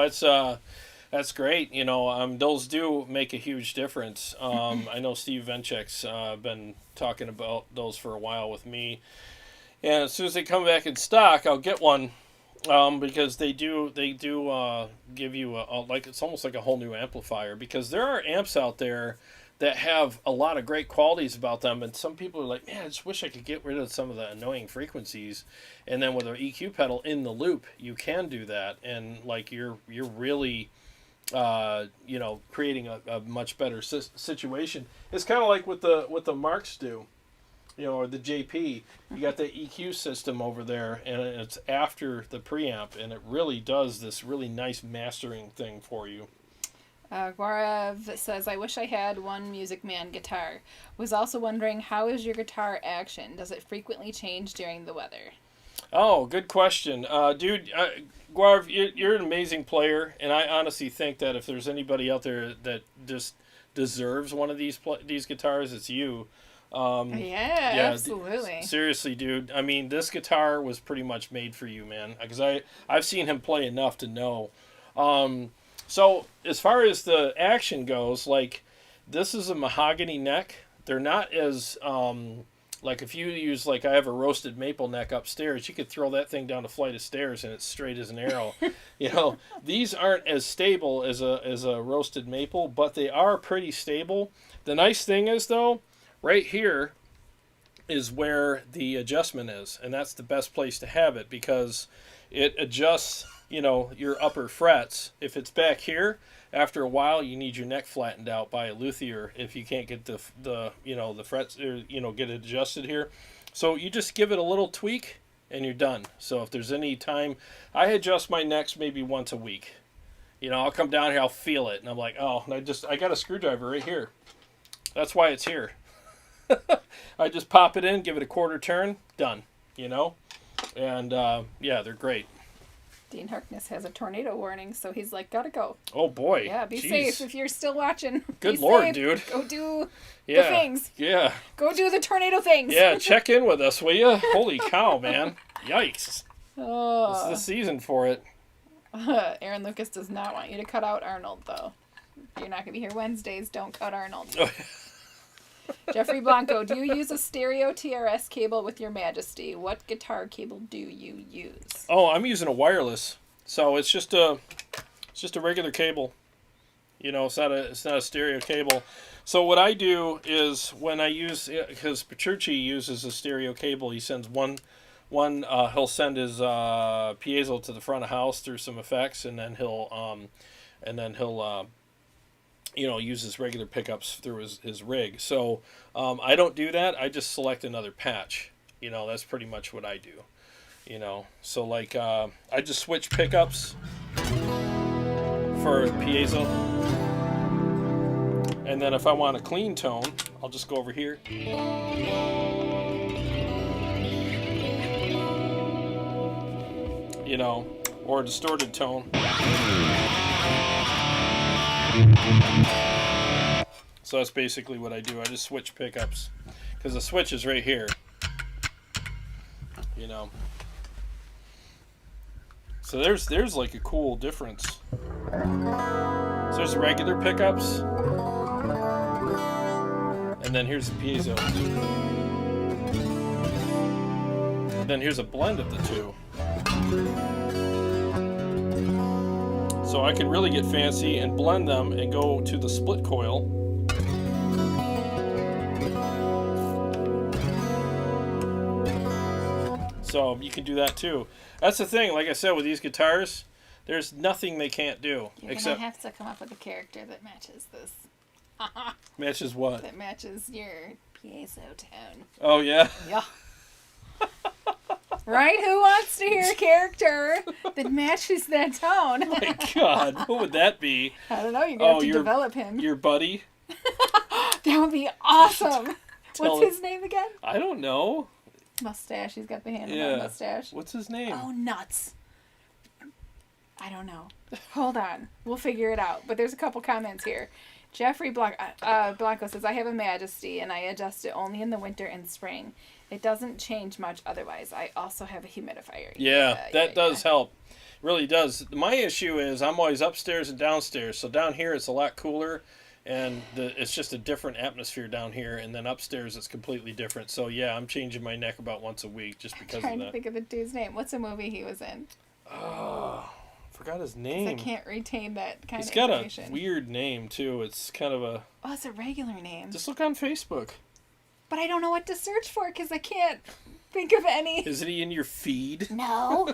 that's great. Those do make a huge difference. I know Steve Venchek's been talking about those for a while with me, and as soon as they come back in stock, I'll get one because they do give you it's almost like a whole new amplifier, because there are amps out there that have a lot of great qualities about them, and some people are like, man, I just wish I could get rid of some of the annoying frequencies. And then with an EQ pedal in the loop, you can do that, and like you're really creating a much better situation. It's kind of like what the Marks do. or the JP. You got the EQ system over there, and it's after the preamp, and it really does this really nice mastering thing for you. Gaurav says, I wish I had one Music Man guitar. Was also wondering, how is your guitar action? Does it frequently change during the weather? Oh, good question. Dude, Gaurav, you're an amazing player, and I honestly think that if there's anybody out there that just deserves one of these guitars, it's you. Yeah, absolutely. Seriously, dude. I mean, this guitar was pretty much made for you, man. Because I've seen him play enough to know. So as far as the action goes, like, this is a mahogany neck. They're not as like if you use, like, I have a roasted maple neck upstairs, you could throw that thing down a flight of stairs and it's straight as an arrow. These aren't as stable as a roasted maple, but they are pretty stable. The nice thing is, though, right here is where the adjustment is, and that's the best place to have it because it adjusts, your upper frets. If it's back here, after a while, you need your neck flattened out by a luthier if you can't get the frets, or, get it adjusted here. So you just give it a little tweak, and you're done. So if there's any time, I adjust my necks maybe once a week. I'll come down here, I'll feel it, and I'm like, oh, and I got a screwdriver right here. That's why it's here. I just pop it in, give it a quarter turn, done. And yeah, they're great. Dean Harkness has a tornado warning, so he's like, gotta go. Oh boy. Yeah, be Jeez. safe if you're still watching. Good Lord, safe. dude. Go do the Yeah. things. Yeah. Go do the tornado things. Yeah, check in with us, will you? Holy cow, man. Yikes. Oh. This is the season for it. Aaron Lucas does not want you to cut out Arnold, though. You're not going to be here Wednesdays. Don't cut Arnold. Jeffrey Blanco, do you use a stereo TRS cable with your Majesty? What guitar cable do you use? Oh, I'm using a wireless. So it's just a regular cable. It's not a stereo cable. So what I do is when I use, because Petrucci uses a stereo cable, he sends one he'll send his piezo to the front of house through some effects, and then he'll use his regular pickups through his rig. So I don't do that. I just select another patch. That's pretty much what I do. So like I just switch pickups for piezo. And then if I want a clean tone, I'll just go over here. Or a distorted tone. So that's basically what I do. I just switch pickups because the switch is right here. So there's like a cool difference. So there's regular pickups, and then here's the piezo, and then here's a blend of the two. So I can really get fancy and blend them and go to the split coil. So you can do that too. That's the thing, like I said, with these guitars, there's nothing they can't do. You're going to have to come up with a character that matches this. Matches what? That matches your piezo tone. Oh, yeah? Yeah. Right? Who wants to hear a character that matches that tone? Oh my God, what would that be? I don't know. You're going to have to develop him. Your buddy? That would be awesome. What's his name again? I don't know. Mustache. He's got the handlebar mustache. What's his name? Oh, nuts. I don't know. Hold on. We'll figure it out. But there's a couple comments here. Jeffrey Blanco says, I have a Majesty, and I adjust it only in the winter and spring. It doesn't change much otherwise. I also have a humidifier. Yeah, that does help. Really does. My issue is I'm always upstairs and downstairs. So down here it's a lot cooler, and it's just a different atmosphere down here. And then upstairs it's completely different. So yeah, I'm changing my neck about once a week just because of that. I'm trying to think of the dude's name. What's a movie he was in? Oh, forgot his name. I can't retain that kind of information. He's got a weird name too. It's kind of a... Oh, it's a regular name. Just look on Facebook. But I don't know what to search for because I can't think of any. Isn't he in your feed? No.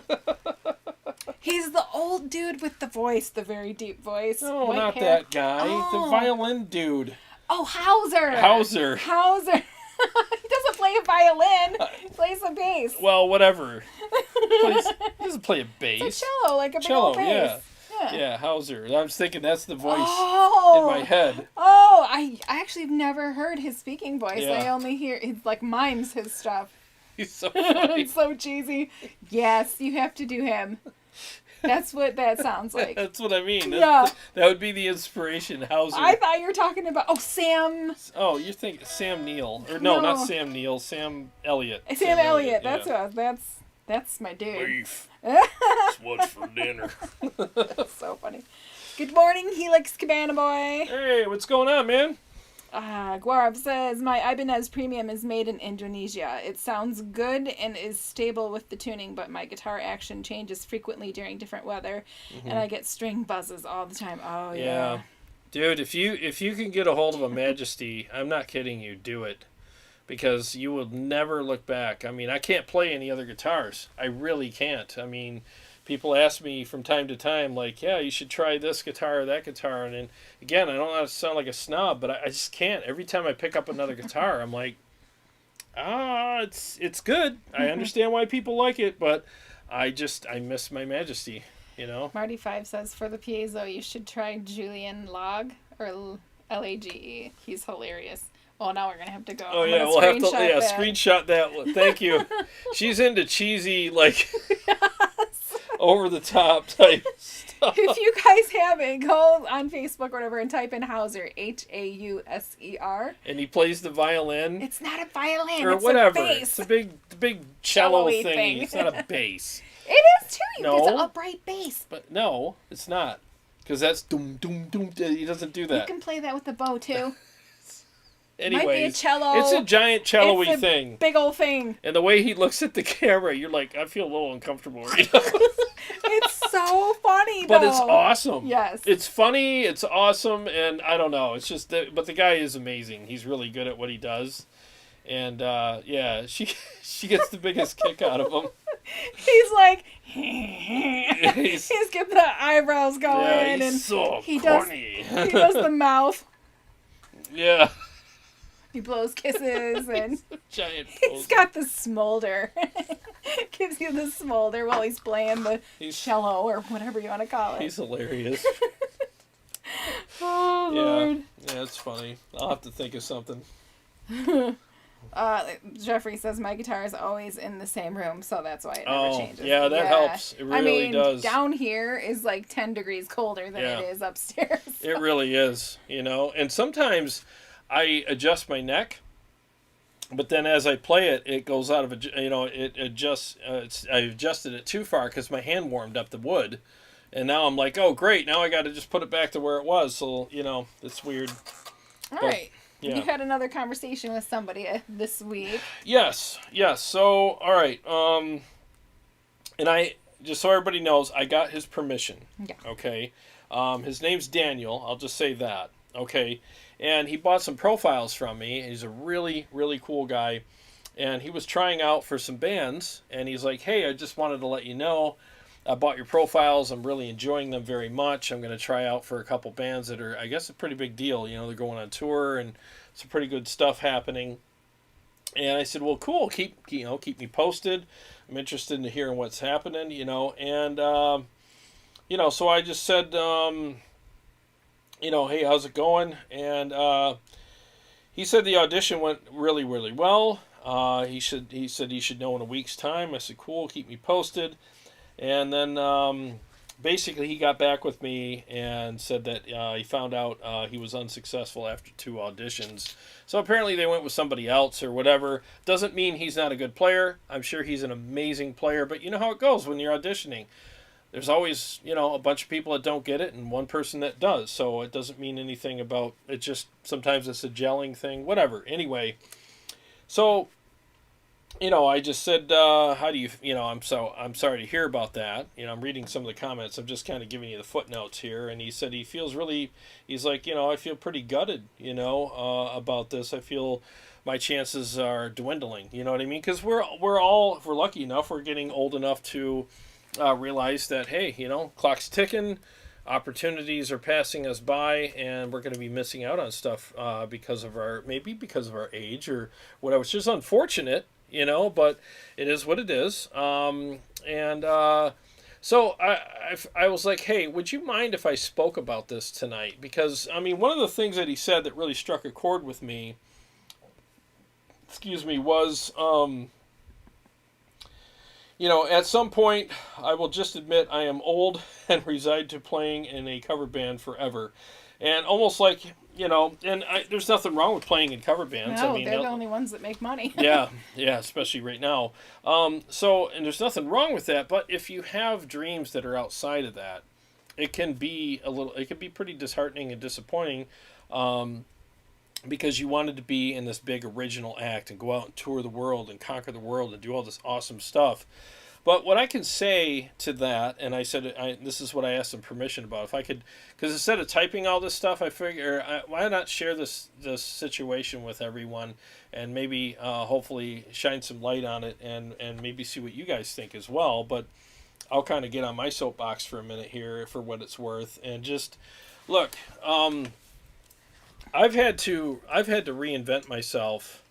He's the old dude with the voice, the very deep voice. No, white not hair. that guy. Oh. The violin dude. Oh, Hauser. Hauser. He doesn't play a violin. He plays the bass. Well, whatever. He doesn't play a bass. It's a cello, like a big Cello, old bass. Yeah, Hauser. I was thinking that's the voice Oh. in my head. Oh, I actually have never heard his speaking voice. Yeah. I only hear, it's like mimes his stuff. He's so funny. It's so cheesy. Yes, you have to do him. That's what that sounds like. That's what I mean. Yeah. That would be the inspiration, Hauser. I thought you were talking about, Sam. Oh, you're thinking Sam Neill. Or no, not Sam Neill, Sam Elliott. Sam Elliott. yeah. That's my dude. Beef. That's what's for dinner. That's so funny. Good morning, Helix Cabana Boy. Hey, what's going on, man? Guarav says, my Ibanez Premium is made in Indonesia. It sounds good and is stable with the tuning, but my guitar action changes frequently during different weather, and I get string buzzes all the time. Oh, yeah. Dude, if you can get a hold of a Majesty, I'm not kidding you, do it. Because you will never look back. I mean, I can't play any other guitars. I really can't. I mean, people ask me from time to time, like, yeah, you should try this guitar or that guitar. And then, again, I don't want to sound like a snob, but I just can't. Every time I pick up another guitar, I'm like, it's good. I understand why people like it, but I miss my Majesty, you know? Marty5 says, for the piezo, you should try Julian Lage, or Lage. He's hilarious. Oh, now we're going to have to go. Oh, yeah, we'll have to screenshot that one. Thank you. She's into cheesy, like, over-the-top type stuff. If you guys haven't, go on Facebook or whatever and type in Hauser, Hauser. And he plays the violin. It's not a violin, or it's whatever. a bass. It's a big cello Cello-y thingy. thing. It's not a bass. It is, too. No. It's an upright bass. But no, it's not. Because that's doom, doom, doom. He doesn't do that. You can play that with the bow, too. Anyways, Might be a cello. it's a giant cello-y It's a thing. big old thing. And the way he looks at the camera, you're like, I feel a little uncomfortable right now. It's so funny, But though. it's awesome. Yes. It's funny, it's awesome, and I don't know. It's just but the guy is amazing. He's really good at what he does. And, yeah, she gets the biggest kick out of him. He's like, he's getting the eyebrows going. Yeah, he's and so he corny. He does the mouth. Yeah. He blows kisses and Giant he's poser. got the smolder. Gives you the smolder while he's playing the cello or whatever you want to call it. He's hilarious. Oh, Lord. Yeah, it's funny. I'll have to think of something. Jeffrey says my guitar is always in the same room, so that's why it never changes. Yeah, that helps. It really does. Down here is like 10 degrees colder than it is upstairs. So. It really is, you know. And sometimes I adjust my neck, but then as I play it, it goes out of it adjusts. I adjusted it too far because my hand warmed up the wood, and now I'm like, oh great, now I got to just put it back to where it was. So it's weird. All right. Yeah. You had another conversation with somebody this week. Yes. So, all right. And I, just so everybody knows, I got his permission. Yeah. Okay. His name's Daniel. I'll just say that. Okay. And he bought some profiles from me. He's a really, really cool guy. And he was trying out for some bands. And he's like, hey, I just wanted to let you know, I bought your profiles. I'm really enjoying them very much. I'm going to try out for a couple bands that are, I guess, a pretty big deal. You know, they're going on tour and some pretty good stuff happening. And I said, well, cool. Keep me posted. I'm interested in hearing what's happening, And, so I just said, hey, how's it going? And he said the audition went really, really well. He said he should know in a week's time. I said, cool. Keep me posted. And then basically he got back with me and said that he found out he was unsuccessful after 2 auditions. So apparently they went with somebody else or whatever. Doesn't mean he's not a good player. I'm sure he's an amazing player. But you know how it goes when you're auditioning. There's always, a bunch of people that don't get it and one person that does. So it doesn't mean anything about it. Just sometimes it's a gelling thing, whatever. Anyway, so... I just said, how do you, I'm sorry to hear about that. I'm reading some of the comments. I'm just kind of giving you the footnotes here. And he said he feels he's like, I feel pretty gutted, about this. I feel my chances are dwindling. You know what I mean? Because we're all, if we're lucky enough, we're getting old enough to realize that, hey, clock's ticking. opportunities are passing us by, and we're going to be missing out on stuff because of our age or whatever, which is unfortunate, but it is what it is. So I was like, hey, would you mind if I spoke about this tonight? Because, I mean, one of the things that he said that really struck a chord with me, was, at some point, I will just admit I am old and reside to playing in a cover band forever. And almost like, there's nothing wrong with playing in cover bands. No, I mean, they're the only ones that make money. yeah, especially right now. And there's nothing wrong with that, but if you have dreams that are outside of that, it can be pretty disheartening and disappointing, because you wanted to be in this big original act and go out and tour the world and conquer the world and do all this awesome stuff. But what I can say to that, and I said, this is what I asked him permission about, if I could, because instead of typing all this stuff, I figure, why not share this situation with everyone, and maybe hopefully shine some light on it, and maybe see what you guys think as well. But I'll kind of get on my soapbox for a minute here, for what it's worth, and just look. I've had to reinvent myself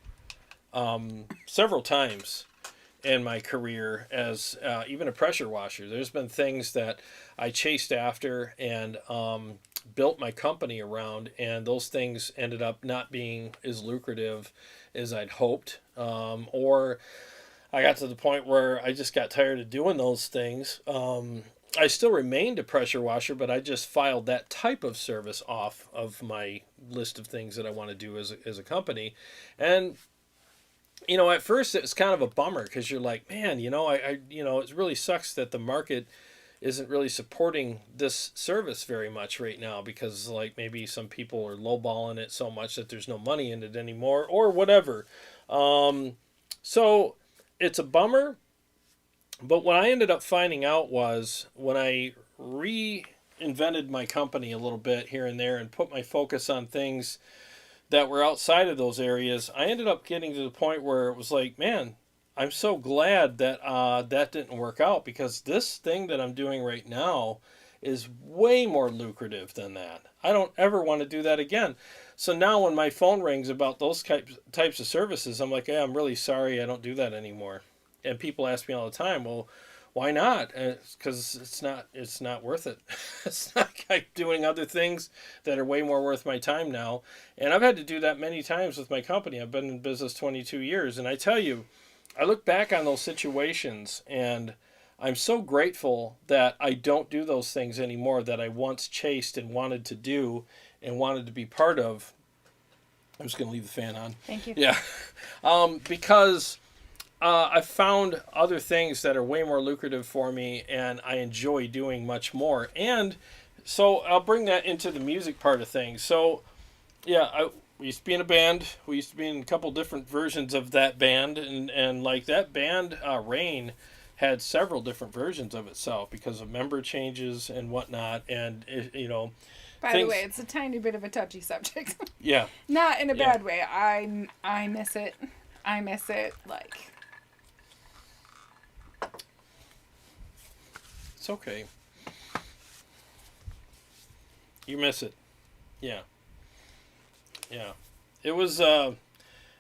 several times in my career as even a pressure washer. There's been things that I chased after and built my company around, and those things ended up not being as lucrative as I'd hoped, or I got to the point where I just got tired of doing those things. I still remained a pressure washer, but I just filed that type of service off of my list of things that I want to do as a company. And at first it was kind of a bummer, because you're like, man, it really sucks that the market isn't really supporting this service very much right now, because like maybe some people are lowballing it so much that there's no money in it anymore or whatever. So it's a bummer. But what I ended up finding out was, when I reinvented my company a little bit here and there and put my focus on things that were outside of those areas, I ended up getting to the point where it was like, man, I'm so glad that that didn't work out, because this thing that I'm doing right now is way more lucrative than that. I don't ever want to do that again. So now when my phone rings about those types of services, I'm like, hey, I'm really sorry, I don't do that anymore. And people ask me all the time, well, why not? Because it's not worth it. It's not like doing other things that are way more worth my time now. And I've had to do that many times with my company. I've been in business 22 years. And I tell you, I look back on those situations, and I'm so grateful that I don't do those things anymore that I once chased and wanted to do and wanted to be part of. I'm just going to leave the fan on. Thank you. Yeah. Because I've found other things that are way more lucrative for me, and I enjoy doing much more. And so I'll bring that into the music part of things. So, yeah, we used to be in a band. We used to be in a couple different versions of that band. And like that band, Rain, had several different versions of itself because of member changes and whatnot. And, By the way, it's a tiny bit of a touchy subject. Yeah. Not in a bad way. I miss it. I miss it, like... It's okay. You miss it. Yeah. Yeah. It was a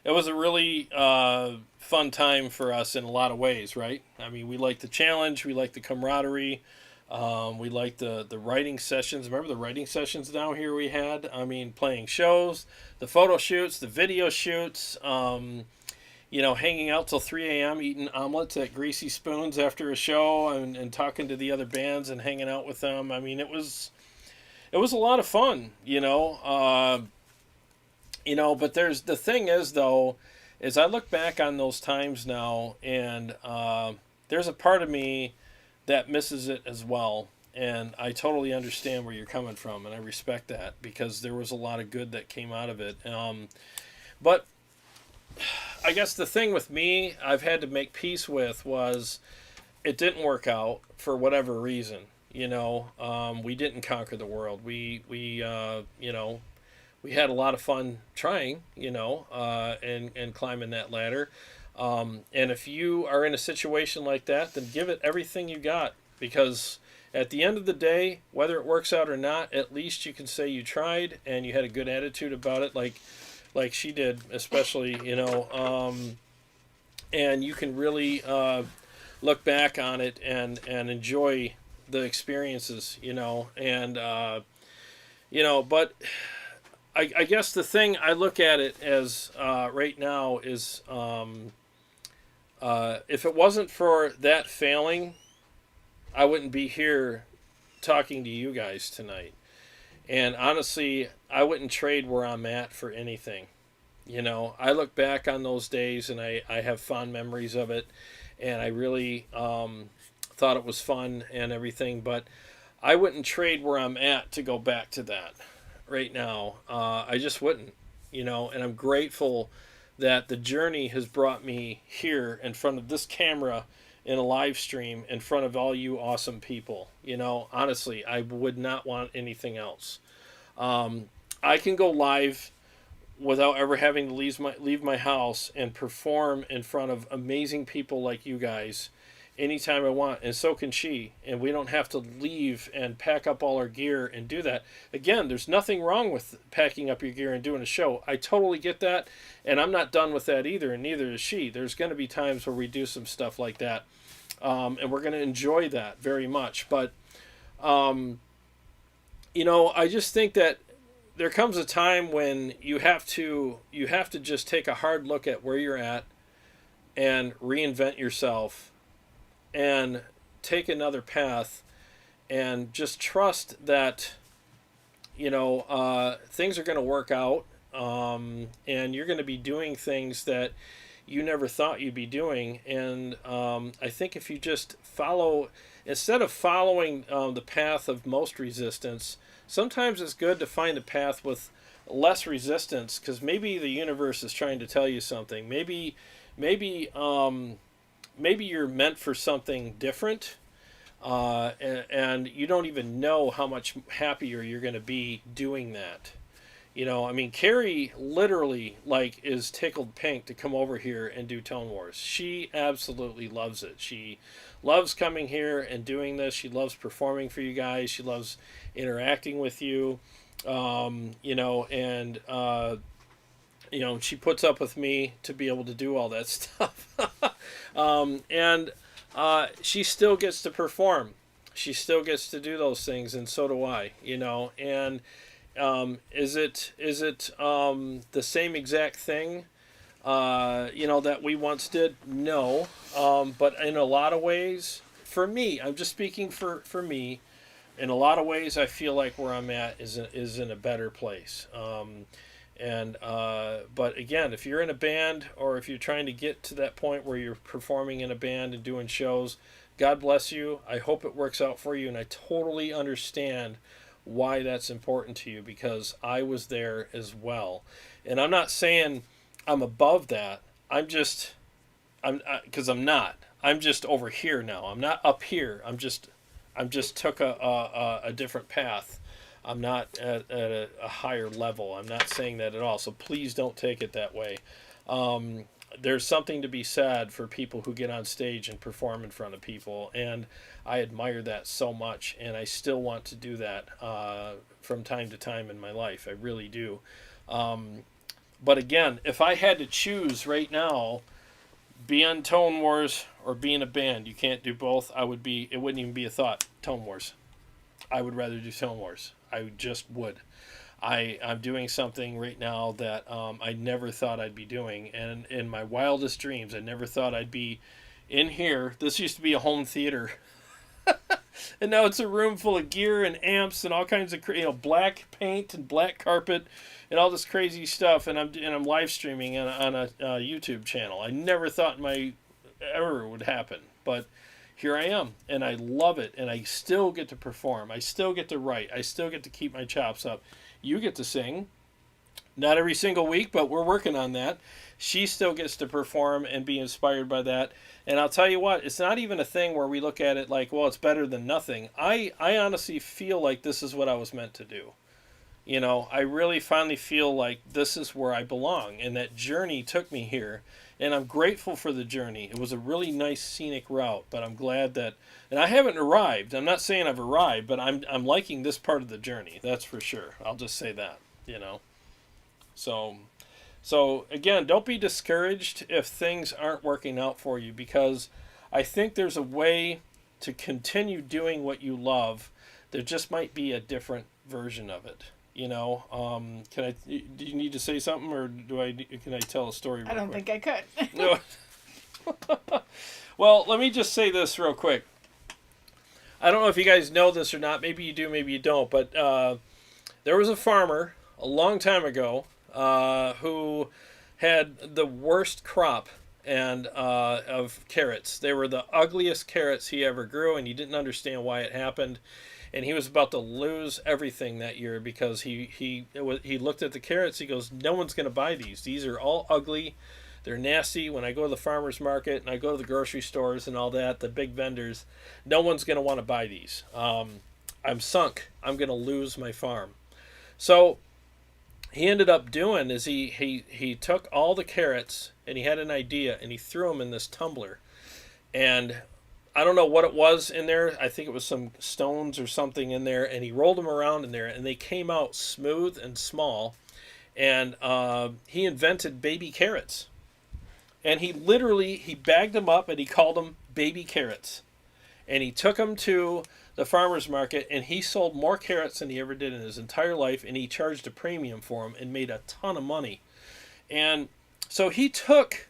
really fun time for us in a lot of ways, right? I mean, we liked the challenge, we liked the camaraderie, we liked the writing sessions. Remember the writing sessions down here we had? I mean, playing shows, the photo shoots, the video shoots, hanging out till 3 a.m. eating omelets at Greasy Spoons after a show, and talking to the other bands and hanging out with them. I mean, it was a lot of fun, but the thing is, though, is I look back on those times now, and there's a part of me that misses it as well. And I totally understand where you're coming from, and I respect that, because there was a lot of good that came out of it. But I guess the thing with me I've had to make peace with was it didn't work out for whatever reason. We didn't conquer the world. We had a lot of fun trying, and climbing that ladder. And if you are in a situation like that, then give it everything you got, because at the end of the day, whether it works out or not, at least you can say you tried and you had a good attitude about it, like she did, especially, and you can really look back on it and enjoy the experiences, and but I guess the thing I look at it as right now is if it wasn't for that failing, I wouldn't be here talking to you guys tonight. And honestly, I wouldn't trade where I'm at for anything. I look back on those days and I have fond memories of it. And I really thought it was fun and everything. But I wouldn't trade where I'm at to go back to that right now. I just wouldn't, and I'm grateful that the journey has brought me here in front of this camera in a live stream in front of all you awesome people. Honestly, I would not want anything else. I can go live without ever having to leave my house and perform in front of amazing people like you guys anytime I want, and so can she, and we don't have to leave and pack up all our gear and do that. Again, there's nothing wrong with packing up your gear and doing a show. I totally get that, and I'm not done with that either, and neither is she. There's going to be times where we do some stuff like that, and we're going to enjoy that very much. But I just think that there comes a time when you have to just take a hard look at where you're at and reinvent yourself and take another path and just trust that things are going to work out, and you're going to be doing things that you never thought you'd be doing. And I think if you just follow, instead of following the path of most resistance, sometimes it's good to find a path with less resistance, because maybe the universe is trying to tell you something. Maybe you're meant for something different, and you don't even know how much happier you're going to be doing that. Kari literally is tickled pink to come over here and do Tone Wars. She absolutely loves it. She loves coming here and doing this. She loves performing for you guys. She loves interacting with you, she puts up with me to be able to do all that stuff. She still gets to perform. She still gets to do those things, and so do I, and is it the same exact thing that we once did? No, but in a lot of ways, for me, I'm just speaking for me, in a lot of ways I feel like where I'm at is in a better place. But again, if you're in a band, or if you're trying to get to that point where you're performing in a band and doing shows, God bless you. I hope it works out for you, and I totally understand why that's important to you, because I was there as well. And I'm not saying I'm above that. Because I'm not. I'm just over here now. I'm not up here. I'm just took a different path. I'm not at a higher level. I'm not saying that at all. So please don't take it that way. There's something to be said for people who get on stage and perform in front of people. And I admire that so much. And I still want to do that from time to time in my life. I really do. But again, if I had to choose right now, be on Tone Wars or be in a band, you can't do both. It wouldn't even be a thought. Tone Wars. I would rather do Tone Wars. I just would. I'm doing something right now that I never thought I'd be doing. And in my wildest dreams, I never thought I'd be in here. This used to be a home theater. And now it's a room full of gear and amps and all kinds of black paint and black carpet and all this crazy stuff. And I'm live streaming on a YouTube channel. I never thought ever would happen. But here I am, and I love it, and I still get to perform. I still get to write. I still get to keep my chops up. You get to sing. Not every single week, but we're working on that. She still gets to perform and be inspired by that. And I'll tell you what, it's not even a thing where we look at it like, well, it's better than nothing. I honestly feel like this is what I was meant to do. You know, I really finally feel like this is where I belong, and that journey took me here, and I'm grateful for the journey. It was a really nice scenic route, but I'm glad that, and I haven't arrived. I'm not saying I've arrived, but I'm liking this part of the journey. That's for sure. I'll just say that, you know. So again, don't be discouraged if things aren't working out for you, because I think there's a way to continue doing what you love. There just might be a different version of it. You know, do you need to say something, or can I tell a story real I don't quick? think I could. No. Well, let me just say this real quick. I don't know if you guys know this or not. Maybe you do, maybe you don't. But there was a farmer a long time ago who had the worst crop of carrots. They were the ugliest carrots he ever grew, and he didn't understand why it happened. And he was about to lose everything that year because he looked at the carrots. He goes, no one's going to buy these. These are all ugly. They're nasty. When I go to the farmer's market and I go to the grocery stores and all that, the big vendors, no one's going to want to buy these. I'm sunk. I'm going to lose my farm. So he ended up doing is he took all the carrots, and he had an idea, and he threw them in this tumbler. And I don't know what it was in there. I think it was some stones or something in there, and he rolled them around in there, and they came out smooth and small. And he invented baby carrots. And he bagged them up, and he called them baby carrots. And he took them to the farmer's market, and he sold more carrots than he ever did in his entire life, and he charged a premium for them and made a ton of money. And so he took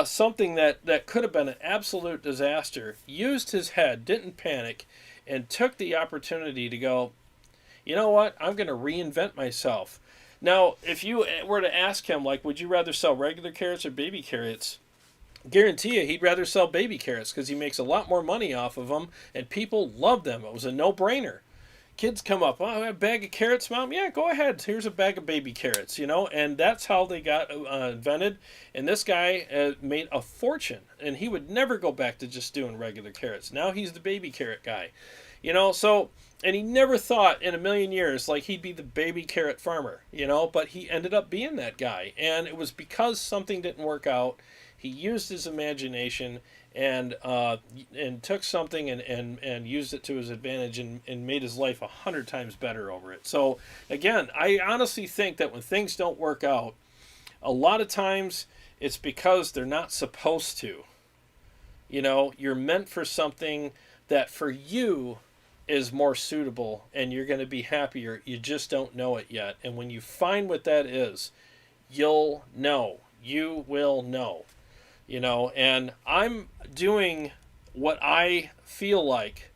something that could have been an absolute disaster, used his head, didn't panic, and took the opportunity to go, you know what, I'm going to reinvent myself. Now, if you were to ask him, like, would you rather sell regular carrots or baby carrots? Guarantee you he'd rather sell baby carrots because he makes a lot more money off of them, and people love them. It was a no-brainer. Kids come up, oh, a bag of carrots, Mom? Yeah, go ahead. Here's a bag of baby carrots, you know? And that's how they got invented. And this guy made a fortune, and he would never go back to just doing regular carrots. Now he's the baby carrot guy, you know? So, and he never thought in a million years, like, he'd be the baby carrot farmer, you know? But he ended up being that guy. And it was because something didn't work out. He used his imagination and took something and used it to his advantage and made his life 100 times better over it. So again, I honestly think that when things don't work out, a lot of times it's because they're not supposed to. You know, you're meant for something that for you is more suitable, and you're going to be happier. You just don't know it yet. And when you find what that is, you'll know. You will know. You know, and I'm doing what I feel like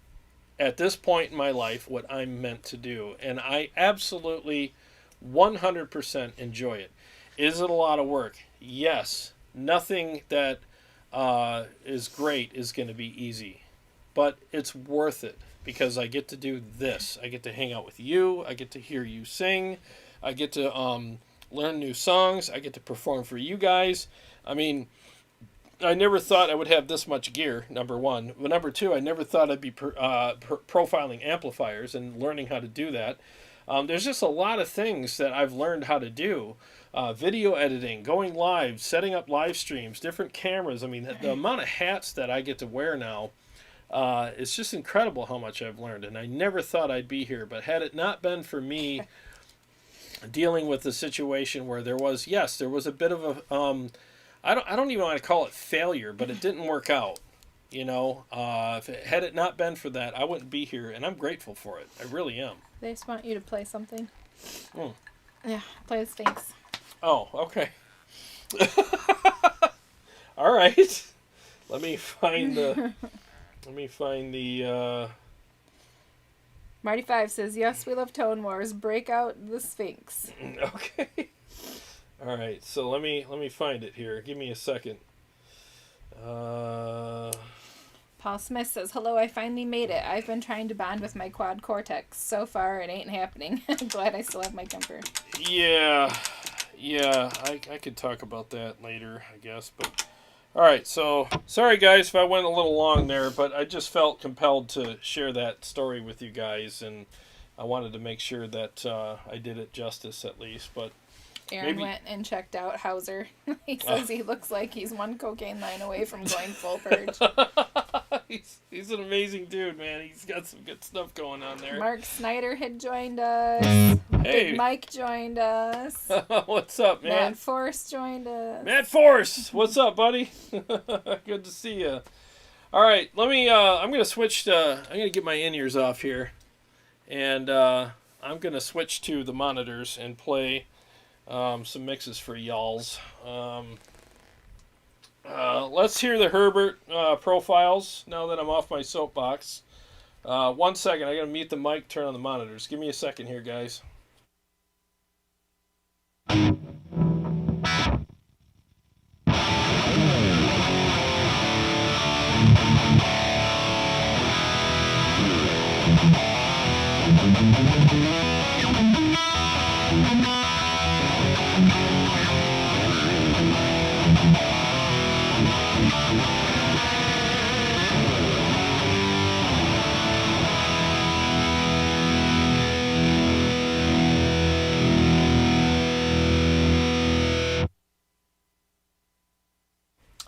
at this point in my life, what I'm meant to do. And I absolutely 100% enjoy it. Is it a lot of work? Yes. Nothing that is great is going to be easy. But it's worth it because I get to do this. I get to hang out with you. I get to hear you sing. I get to learn new songs. I get to perform for you guys. I mean, I never thought I would have this much gear, number one. But number two, I never thought I'd be profiling amplifiers and learning how to do that. There's just a lot of things that I've learned how to do. Video editing, going live, setting up live streams, different cameras. I mean, the amount of hats that I get to wear now, it's just incredible how much I've learned. And I never thought I'd be here. But had it not been for me dealing with the situation where there was a bit of a... I don't even want to call it failure, but it didn't work out. You know, had it not been for that, I wouldn't be here, and I'm grateful for it. I really am. They just want you to play something. Mm. Yeah, play the Sphinx. Oh, okay. All right. Let me find the. Marty 5 says, yes, we love Tone Wars. Break out the Sphinx. Okay. All right, so let me find it here. Give me a second. Paul Smith says, hello, I finally made it. I've been trying to bond with my quad cortex. So far, it ain't happening. I'm glad I still have my Kemper. Yeah, I could talk about that later, I guess. But all right, so sorry, guys, if I went a little long there, but I just felt compelled to share that story with you guys. And I wanted to make sure that I did it justice at least. But Aaron maybe... went and checked out Hauser. He says he looks like he's one cocaine line away from going full purge. he's an amazing dude, man. He's got some good stuff going on there. Mark Snyder had joined us. Hey. Big Mike joined us. What's up, man? Matt Force joined us. Matt Force, what's up, buddy? Good to see you. All right, let me. I'm gonna switch to. I'm gonna get my in-ears off here, and I'm gonna switch to the monitors and play some mixes for y'alls. Let's hear the Herbert profiles now that I'm off my soapbox. 1 second, I gotta mute the mic, turn on the monitors. Give me a second here, guys.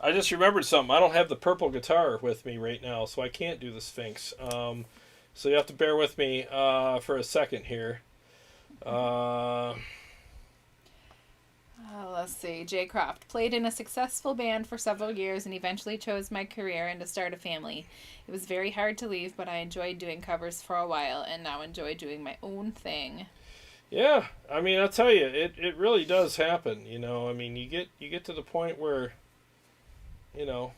I just remembered something. I don't have the purple guitar with me right now, so I can't do the Sphinx. So you have to bear with me for a second here. Let's see. Jay Croft played in a successful band for several years and eventually chose my career and to start a family. It was very hard to leave, but I enjoyed doing covers for a while and now enjoy doing my own thing. Yeah, I mean, I'll tell you, it really does happen. You know, I mean, you get to the point where, you know,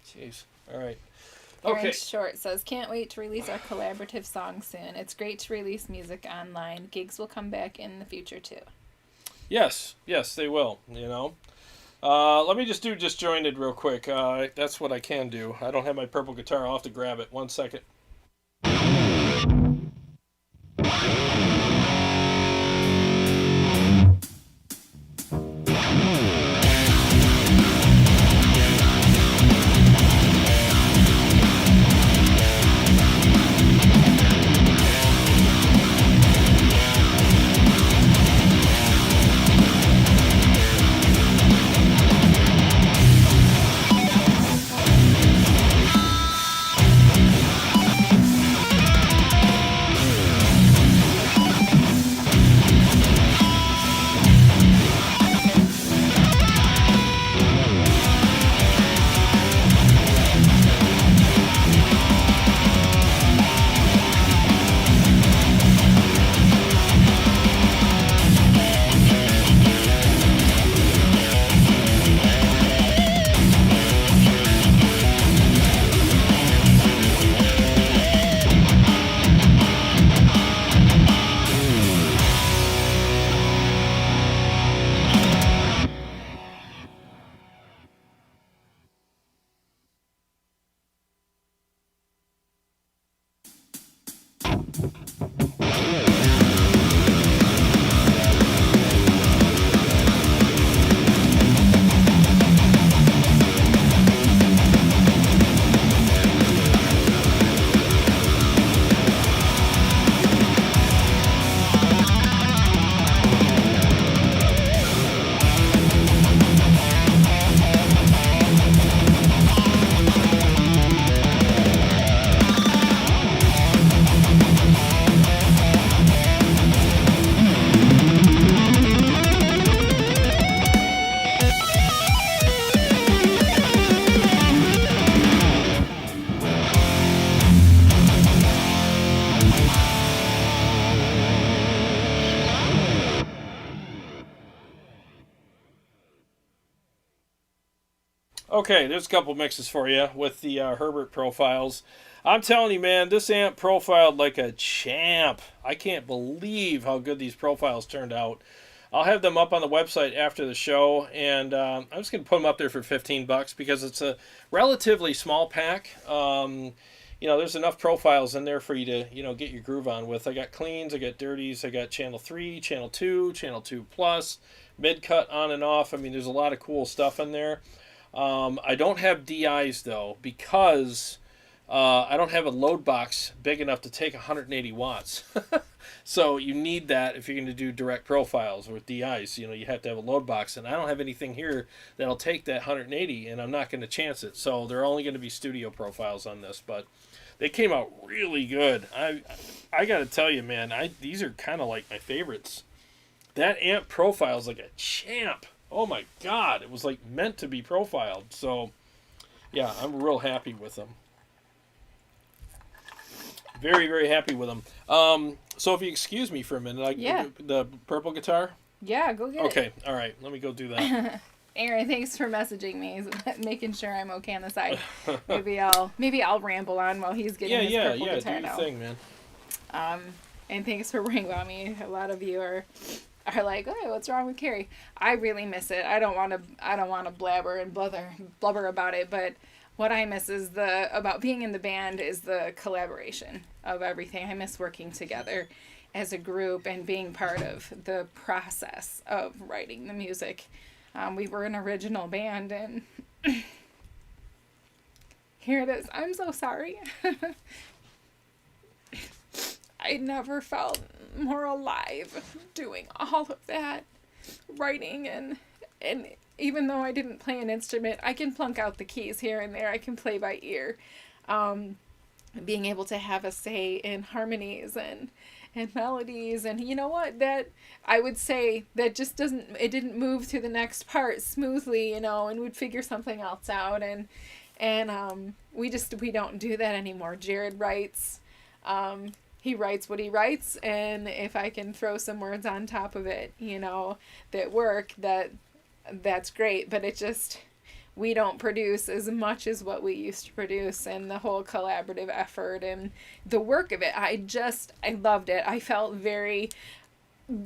jeez. All right. Okay. Aaron Short says, can't wait to release our collaborative song soon. It's great to release music online. Gigs will come back in the future too. Yes, they will, you know. Let me just do Disjointed real quick. That's what I can do. I don't have my purple guitar. I'll have to grab it. 1 second. Okay, there's a couple mixes for you with the Herbert profiles. I'm telling you, man, this amp profiled like a champ. I can't believe how good these profiles turned out. I'll have them up on the website after the show, and I'm just going to put them up there for $15 because it's a relatively small pack. You know, there's enough profiles in there for you to, you know, get your groove on with. I got cleans, I got dirties, I got channel 3, channel 2, channel 2 plus, mid-cut on and off. I mean, there's a lot of cool stuff in there. I don't have DIs, though, because I don't have a load box big enough to take 180 watts. So you need that if you're going to do direct profiles or DIs. You know, you have to have a load box, and I don't have anything here that'll take that 180, and I'm not going to chance it. So they're only going to be studio profiles on this, but they came out really good. I got to tell you, man, these are kind of like my favorites. That amp profile is like a champ. Oh my God, it was like meant to be profiled. So yeah, I'm real happy with them. Very, very happy with them. So if you excuse me for a minute, the purple guitar. Yeah, go get it. Okay, all right. Let me go do that. Aaron, thanks for messaging me, making sure I'm okay on the side. Maybe I'll ramble on while he's getting his purple guitar do now. your thing, man. And thanks for worrying about me. A lot of you are like, "Oh, what's wrong with Kari?" I really miss it. I don't want to blabber and blubber about it, but what I miss is about being in the band is the collaboration of everything. I miss working together as a group and being part of the process of writing the music. We were an original band, and here it is. I'm so sorry. I never felt more alive doing all of that writing, and even though I didn't play an instrument, I can plunk out the keys here and there. I can play by ear. Being able to have a say in harmonies and melodies, and you know what, that I would say that just didn't move to the next part smoothly, and we'd figure something else out, and we don't do that anymore. Jarrod writes, he writes what he writes, and if I can throw some words on top of it, that work, that's great, but we don't produce as much as what we used to produce, and the whole collaborative effort and the work of it. I loved it. I felt very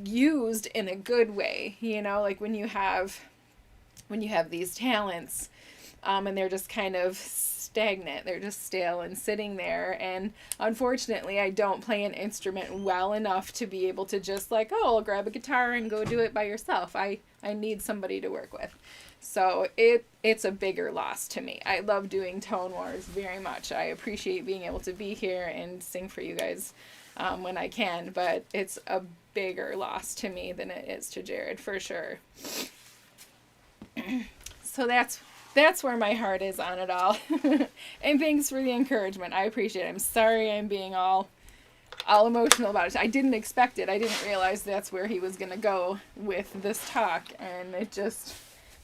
used in a good way, like when you have these talents, and they're just kind of stagnant. They're just stale and sitting there. And unfortunately, I don't play an instrument well enough to be able to just I'll grab a guitar and go do it by yourself. I need somebody to work with. So it's a bigger loss to me. I love doing Tone Wars very much. I appreciate being able to be here and sing for you guys when I can, but it's a bigger loss to me than it is to Jarrod, for sure. So that's where my heart is on it all. And thanks for the encouragement. I appreciate it. I'm sorry I'm being all emotional about it. I didn't expect it. I didn't realize that's where he was going to go with this talk, and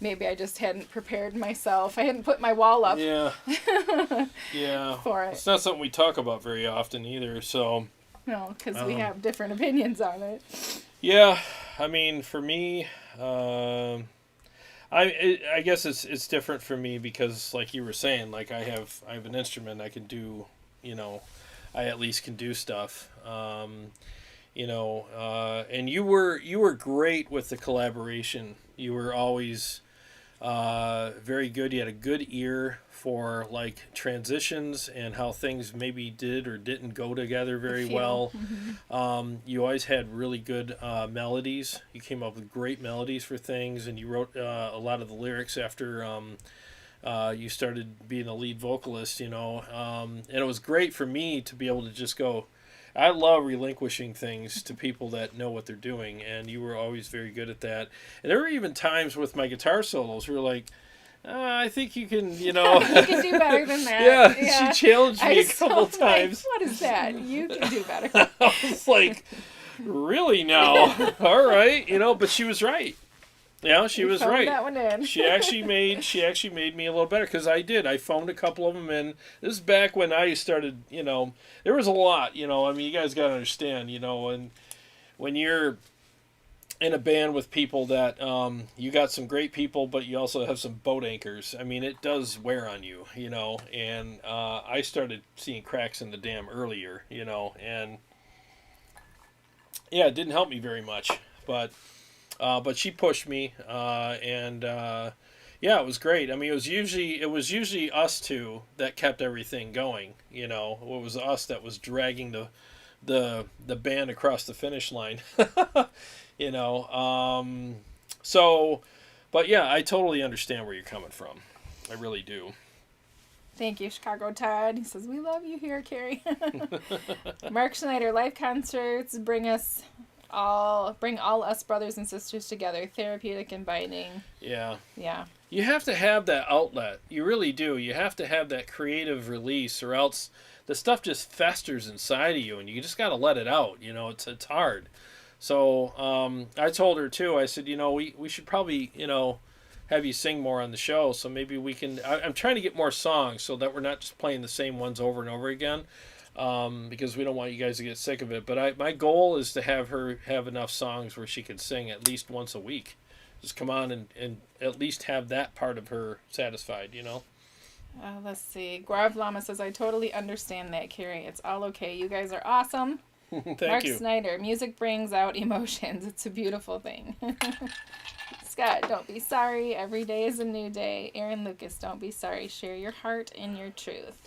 maybe I just hadn't prepared myself. I hadn't put my wall up. Yeah. Yeah. For it. It's not something we talk about very often either, so. No, because we have different opinions on it. Yeah. I mean, for me, I guess it's different for me because, like you were saying, I have an instrument I can do, I at least can do stuff. And you were great with the collaboration. You were always very good. You had a good ear for transitions and how things maybe did or didn't go together very well. Mm-hmm. You always had really good melodies. You came up with great melodies for things, and you wrote a lot of the lyrics after you started being a lead vocalist, and it was great for me to be able to just go, I love relinquishing things to people that know what they're doing, and you were always very good at that. And there were even times with my guitar solos where I think you can, you can do better than that. Yeah. She challenged me a couple times. What is that? You can do better. I was like, really now? All right, but she was right. Yeah, she was right. That one in. She actually made me a little better because I did. I phoned a couple of them in. This is back when I started. There was a lot. I mean, you guys got to understand. And when you're in a band with people that you got some great people, but you also have some boat anchors. I mean, it does wear on you. And I started seeing cracks in the dam earlier. And yeah, it didn't help me very much, but she pushed me, and yeah, it was great. I mean, it was usually us two that kept everything going. It was us that was dragging the band across the finish line. So, but yeah, I totally understand where you're coming from. I really do. Thank you, Chicago Todd. He says, we love you here, Kari. Mark Schneider, live concerts bring all us brothers and sisters together, therapeutic and binding. Yeah. Yeah. You have to have that outlet. You really do. You have to have that creative release, or else the stuff just festers inside of you, and you just got to let it out. You know, it's hard. So I told her, too, I said, we should probably, have you sing more on the show, so maybe we can... I'm trying to get more songs so that we're not just playing the same ones over and over again, because we don't want you guys to get sick of it. But my goal is to have her have enough songs where she can sing at least once a week. Just come on and at least have that part of her satisfied, Let's see. Guav Lama says, I totally understand that, Kari. It's all okay. You guys are awesome. Thank Mark you. Snyder, music brings out emotions. It's a beautiful thing. Scott, don't be sorry. Every day is a new day. Aaron Lucas, don't be sorry. Share your heart and your truth.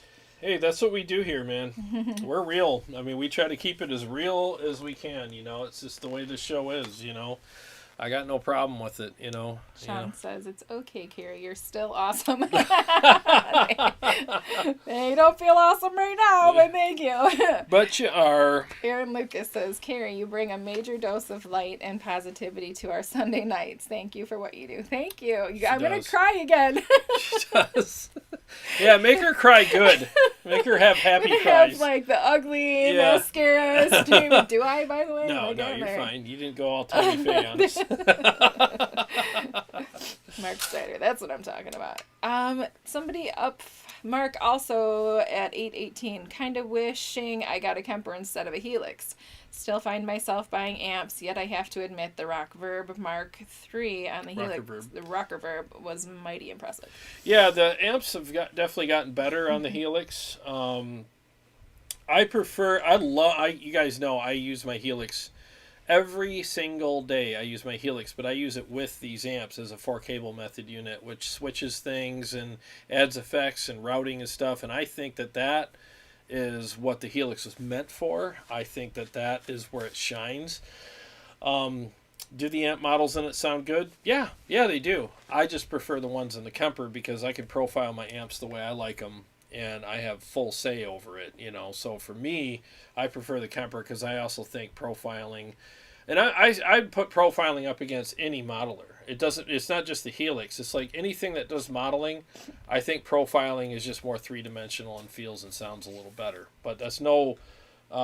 Hey, that's what we do here, man. We're real. I mean, we try to keep it as real as we can, It's just the way the show is, I got no problem with it, Sean says, it's okay, Kari. You're still awesome. They don't feel awesome right now, but thank you. But you are. Aaron Lucas says, Kari, you bring a major dose of light and positivity to our Sunday nights. Thank you for what you do. Thank you. I'm going to cry again. She does. Yeah, make her cry good. Make her have happy cries. Have, like, the ugly mascaras. Do I, by the way? No, you're fine. You didn't go all Tammy Faye on us. Mark Snyder, that's what I'm talking about. Somebody up, Mark also at 818, kind of wishing I got a Kemper instead of a Helix. Still find myself buying amps, yet I have to admit the Rock Verb Mark III on the Helix, the Rocker Verb, was mighty impressive. Yeah, the amps have definitely gotten better on the Helix. You guys know I use my Helix every single day. I use my Helix, but I use it with these amps as a 4-cable method unit, which switches things and adds effects and routing and stuff, and I think that is what the Helix was meant for. I think that is where it shines. Do the amp models in it sound good? Yeah, they do. I just prefer the ones in the Kemper because I can profile my amps the way I like them, and I have full say over it, So for me, I prefer the Kemper because I also think profiling, and I'd put profiling up against any modeler. It's not just the Helix. It's like anything that does modeling. I think profiling is just more three-dimensional and feels and sounds a little better. But that's no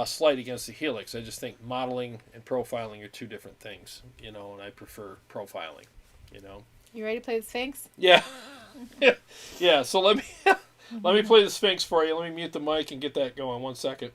slight against the Helix. I just think modeling and profiling are two different things, and I prefer profiling, You ready to play the Sphinx? Yeah. Yeah, so let me play the Sphinx for you. Let me mute the mic and get that going. 1 second.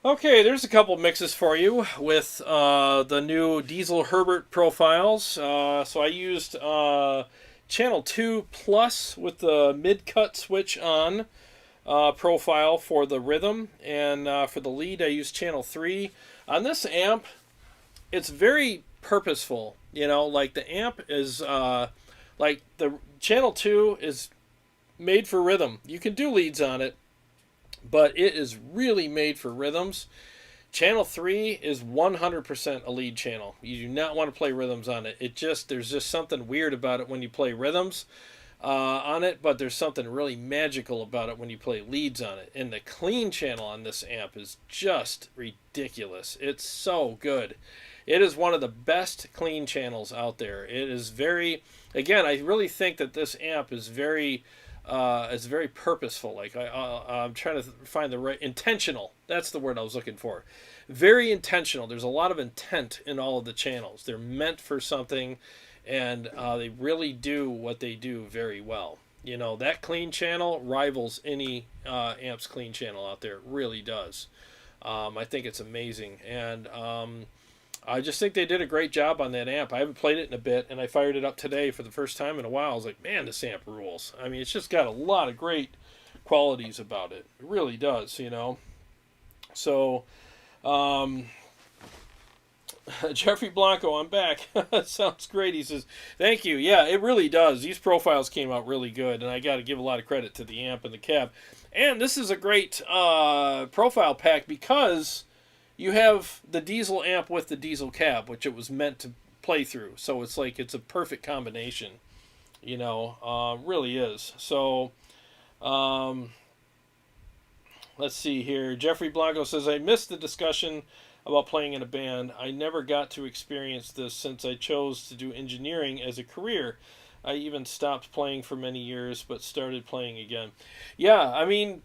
Okay, there's a couple mixes for you with the new Diesel Herbert profiles. So I used channel 2 plus with the mid-cut switch on profile for the rhythm, and for the lead I used channel 3. On this amp, it's very purposeful, like the amp is, like the channel 2 is made for rhythm. You can do leads on it, but it is really made for rhythms. Channel 3 is 100% a lead channel. You do not want to play rhythms on it. There's just something weird about it when you play rhythms on it, but there's something really magical about it when you play leads on it. And the clean channel on this amp is just ridiculous. It's so good. It is one of the best clean channels out there. It is very, again, I really think that this amp is very it's very purposeful. Like I'm trying to find the right, intentional. That's the word I was looking for. Very intentional. There's a lot of intent in all of the channels. They're meant for something, and they really do what they do very well. That clean channel rivals any amp's clean channel out there. It really does. I think it's amazing, and I just think they did a great job on that amp. I haven't played it in a bit, and I fired it up today for the first time in a while. I was like, man, this amp rules. I mean, it's just got a lot of great qualities about it. It really does, So, Jeffrey Blanco, I'm back. Sounds great. He says, thank you. Yeah, it really does. These profiles came out really good, and I got to give a lot of credit to the amp and the cab. And this is a great profile pack because you have the diesel amp with the diesel cab, which it was meant to play through. So it's a perfect combination, really is. So, let's see here. Jeffrey Blanco says, I missed the discussion about playing in a band. I never got to experience this since I chose to do engineering as a career. I even stopped playing for many years, but started playing again. Yeah, I mean,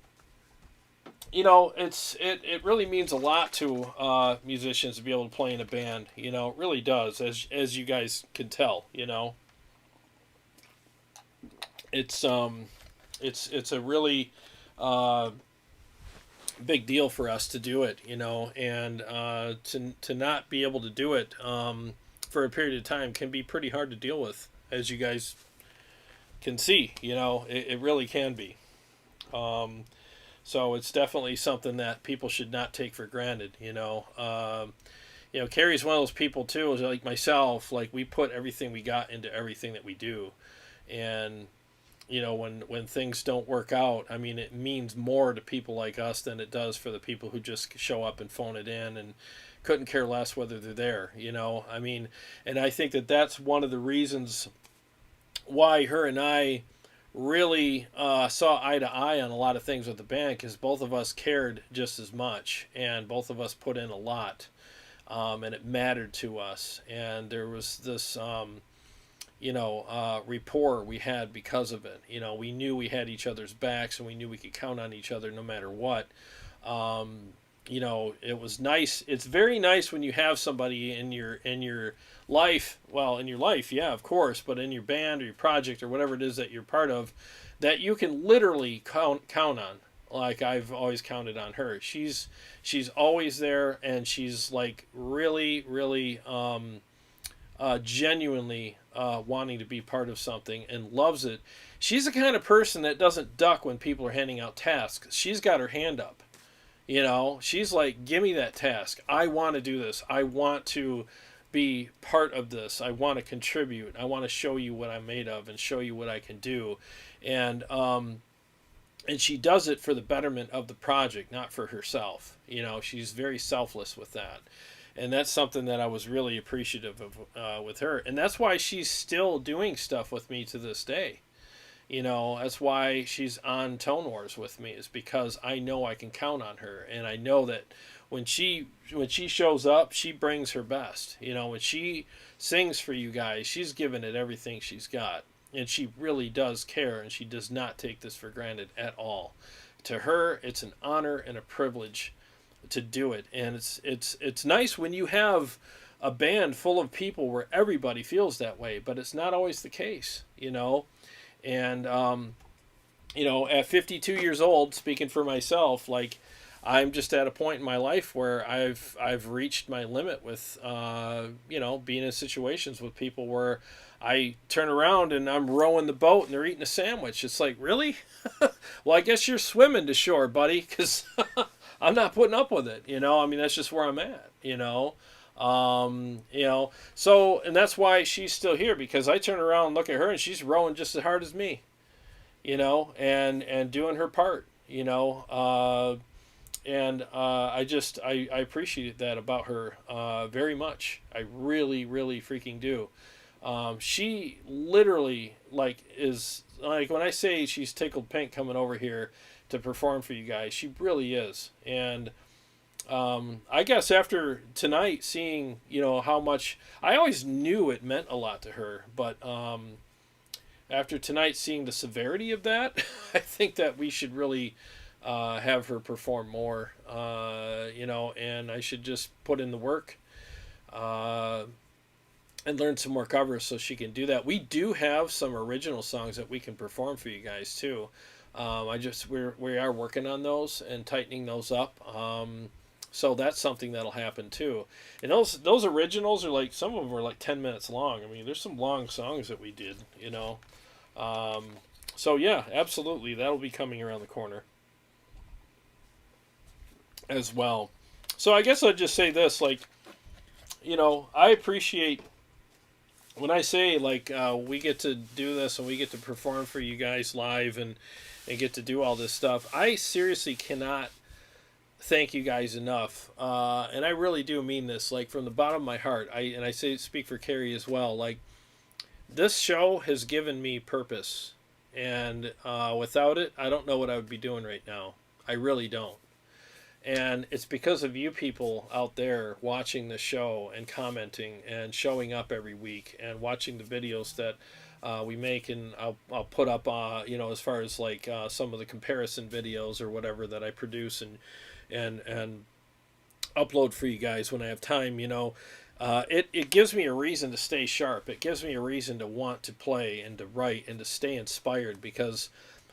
it really means a lot to musicians to be able to play in a band. It really does, as you guys can tell. It's a really big deal for us to do it. And to not be able to do it for a period of time can be pretty hard to deal with, as you guys can see. It really can be. So it's definitely something that people should not take for granted. Kari's one of those people too, like myself. Like, we put everything we got into everything that we do, and when things don't work out, I mean, it means more to people like us than it does for the people who just show up and phone it in and couldn't care less whether they're there. I mean, and I think that that's one of the reasons why her and I really saw eye to eye on a lot of things with the band, because both of us cared just as much, and both of us put in a lot, and it mattered to us, and there was this rapport we had because of it. We knew we had each other's backs, and we knew we could count on each other no matter what. It was nice. It's very nice when you have somebody in your life, yeah, of course, but in your band or your project or whatever it is that you're part of, that you can literally count on. Like, I've always counted on her. She's always there, and she's like really, really genuinely wanting to be part of something and loves it. She's the kind of person that doesn't duck when people are handing out tasks. She's got her hand up. She's like, give me that task. I want to do this. I want to be part of this. I want to contribute. I want to show you what I'm made of and show you what I can do. And she does it for the betterment of the project, not for herself. She's very selfless with that. And that's something that I was really appreciative of with her. And that's why she's still doing stuff with me to this day. That's why she's on Tone Wars with me, is because I know I can count on her. And I know that when she shows up, she brings her best. When she sings for you guys, she's giving it everything she's got. And she really does care, and she does not take this for granted at all. To her, it's an honor and a privilege to do it. And it's nice when you have a band full of people where everybody feels that way, but it's not always the case. And at 52 years old, speaking for myself, like, I'm just at a point in my life where I've reached my limit with being in situations with people where I turn around and I'm rowing the boat and they're eating a sandwich. It's like, really? Well, I guess you're swimming to shore, buddy, because I'm not putting up with it. I mean, that's just where I'm at. So, and that's why she's still here, because I turn around and look at her and she's rowing just as hard as me. And doing her part. I appreciate that about her very much. I really, really freaking do. She literally is like, when I say she's tickled pink coming over here to perform for you guys, she really is. And I guess after tonight, seeing how much, I always knew it meant a lot to her, but after tonight, seeing the severity of that, I think that we should really have her perform more, and I should just put in the work and learn some more covers so she can do that. We do have some original songs that we can perform for you guys too. We are working on those and tightening those up. So that's something that'll happen too. And those originals are like, some of them are like 10 minutes long. I mean, there's some long songs that we did, So yeah, absolutely, that'll be coming around the corner as well. So I guess I'd just say this, I appreciate when I say we get to do this and we get to perform for you guys live and get to do all this stuff. I seriously cannot thank you guys enough, and I really do mean this, from the bottom of my heart. I speak for Kari as well. This show has given me purpose, and without it, I don't know what I would be doing right now. I really don't. And it's because of you people out there watching the show and commenting and showing up every week and watching the videos that we make, and I'll put up as far as some of the comparison videos or whatever that I produce and upload for you guys when I have time. It gives me a reason to stay sharp. It gives me a reason to want to play and to write and to stay inspired, because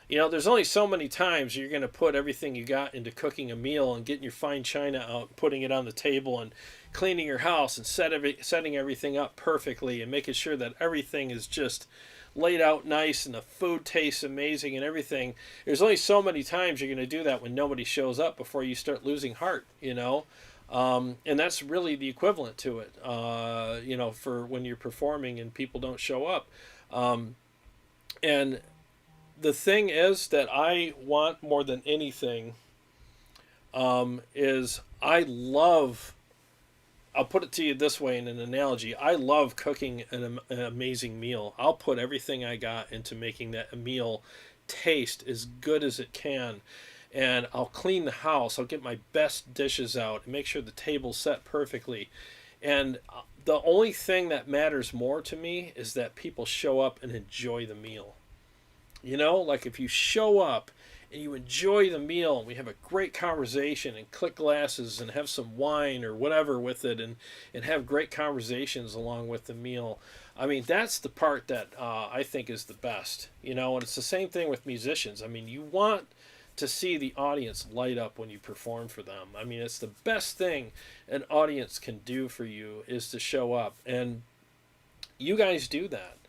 there's only so many times you're going to put everything you got into cooking a meal and getting your fine china out, putting it on the table, and cleaning your house and setting everything up perfectly and making sure that everything is just laid out nice and the food tastes amazing and everything. There's only so many times you're going to do that when nobody shows up before you start losing heart, and that's really the equivalent to it, for when you're performing and people don't show up. And the thing is that I want more than anything is I'll put it to you this way in an analogy. I love cooking an amazing meal. I'll put everything I got into making that meal taste as good as it can. And I'll clean the house. I'll get my best dishes out and make sure the table's set perfectly. And the only thing that matters more to me is that people show up and enjoy the meal. If you show up and you enjoy the meal and we have a great conversation and click glasses and have some wine or whatever with it and have great conversations along with the meal. I mean, that's the part that I think is the best, and it's the same thing with musicians. I mean, you want to see the audience light up when you perform for them. I mean, it's the best thing an audience can do for you is to show up, and you guys do that.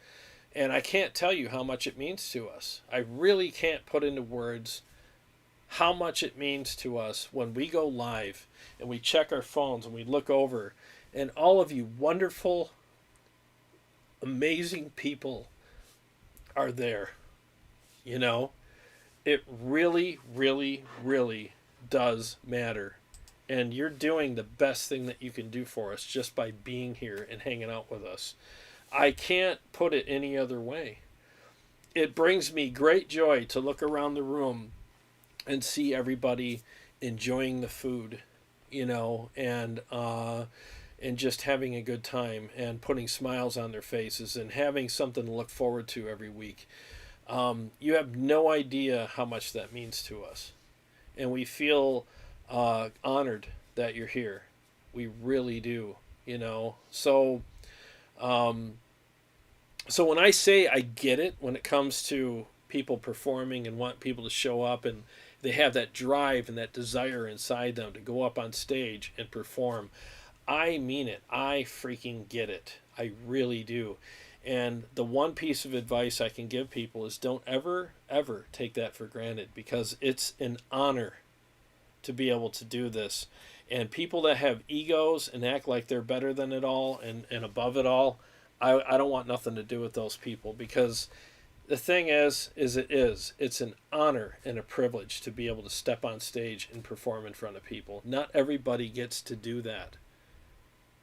And I can't tell you how much it means to us. I really can't put into words how much it means to us when we go live and we check our phones and we look over and all of you wonderful, amazing people are there. It really, really, really does matter. And you're doing the best thing that you can do for us just by being here and hanging out with us. I can't put it any other way. It brings me great joy to look around the room and see everybody enjoying the food, and just having a good time and putting smiles on their faces and having something to look forward to every week. You have no idea how much that means to us. And we feel honored that you're here. We really do, So when I say I get it when it comes to people performing and want people to show up and they have that drive and that desire inside them to go up on stage and perform. I mean it. I freaking get it. I really do. And the one piece of advice I can give people is don't ever, ever take that for granted, because it's an honor to be able to do this. And people that have egos and act like they're better than it all and above it all, I don't want nothing to do with those people, because the thing is it's an honor and a privilege to be able to step on stage and perform in front of people. Not everybody gets to do that,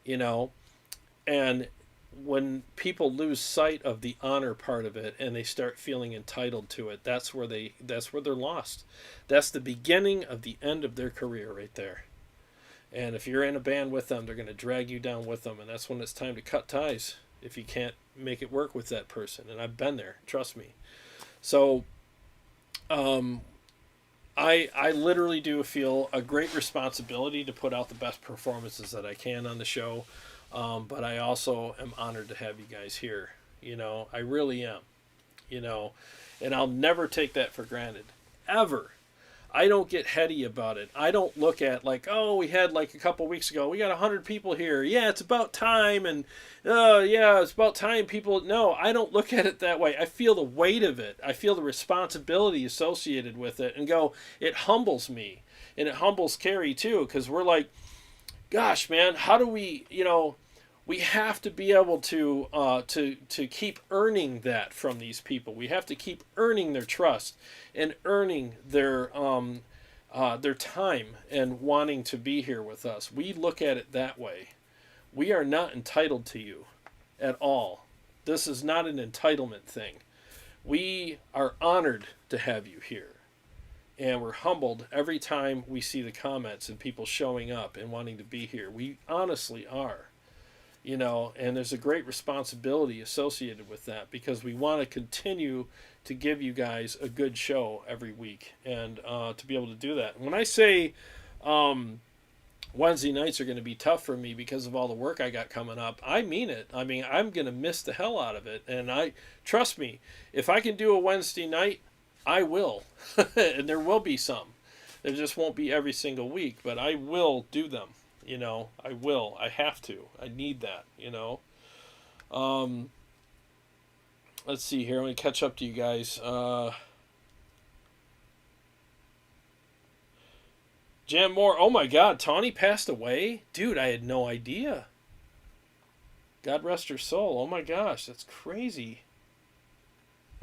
you know. And when people lose sight of the honor part of it and they start feeling entitled to it, that's where they're lost. That's the beginning of the end of their career right there. And if you're in a band with them, they're going to drag you down with them, and that's when it's time to cut ties if you can't make it work with that person. And I've been there, trust me. So I literally do feel a great responsibility to put out the best performances that I can on the show. But I also am honored to have you guys here. You know, I really am. You know, and I'll never take that for granted. Ever. I don't get heady about it. I don't look at like, oh, we had like a couple weeks ago, we got 100 people here. Yeah, it's about time. And, yeah, it's about time people. No, I don't look at it that way. I feel the weight of it. I feel the responsibility associated with it and go, it humbles me. And it humbles Kari too, because we're like, gosh, man, how do we, you know, we have to be able to keep earning that from these people. We have to keep earning their trust and earning their time and wanting to be here with us. We look at it that way. We are not entitled to you at all. This is not an entitlement thing. We are honored to have you here. And we're humbled every time we see the comments and people showing up and wanting to be here. We honestly are. You know, and there's a great responsibility associated with that, because we want to continue to give you guys a good show every week, and to be able to do that. When I say Wednesday nights are going to be tough for me because of all the work I got coming up, I mean it. I mean, I'm going to miss the hell out of it. And trust me, if I can do a Wednesday night, I will. And there will be some. There just won't be every single week, but I will do them. You know, I will. I have to. I need that, you know. Let's see here. I'm going to catch up to you guys. Jan Moore. Oh, my God. Tawny passed away? Dude, I had no idea. God rest her soul. Oh, my gosh. That's crazy.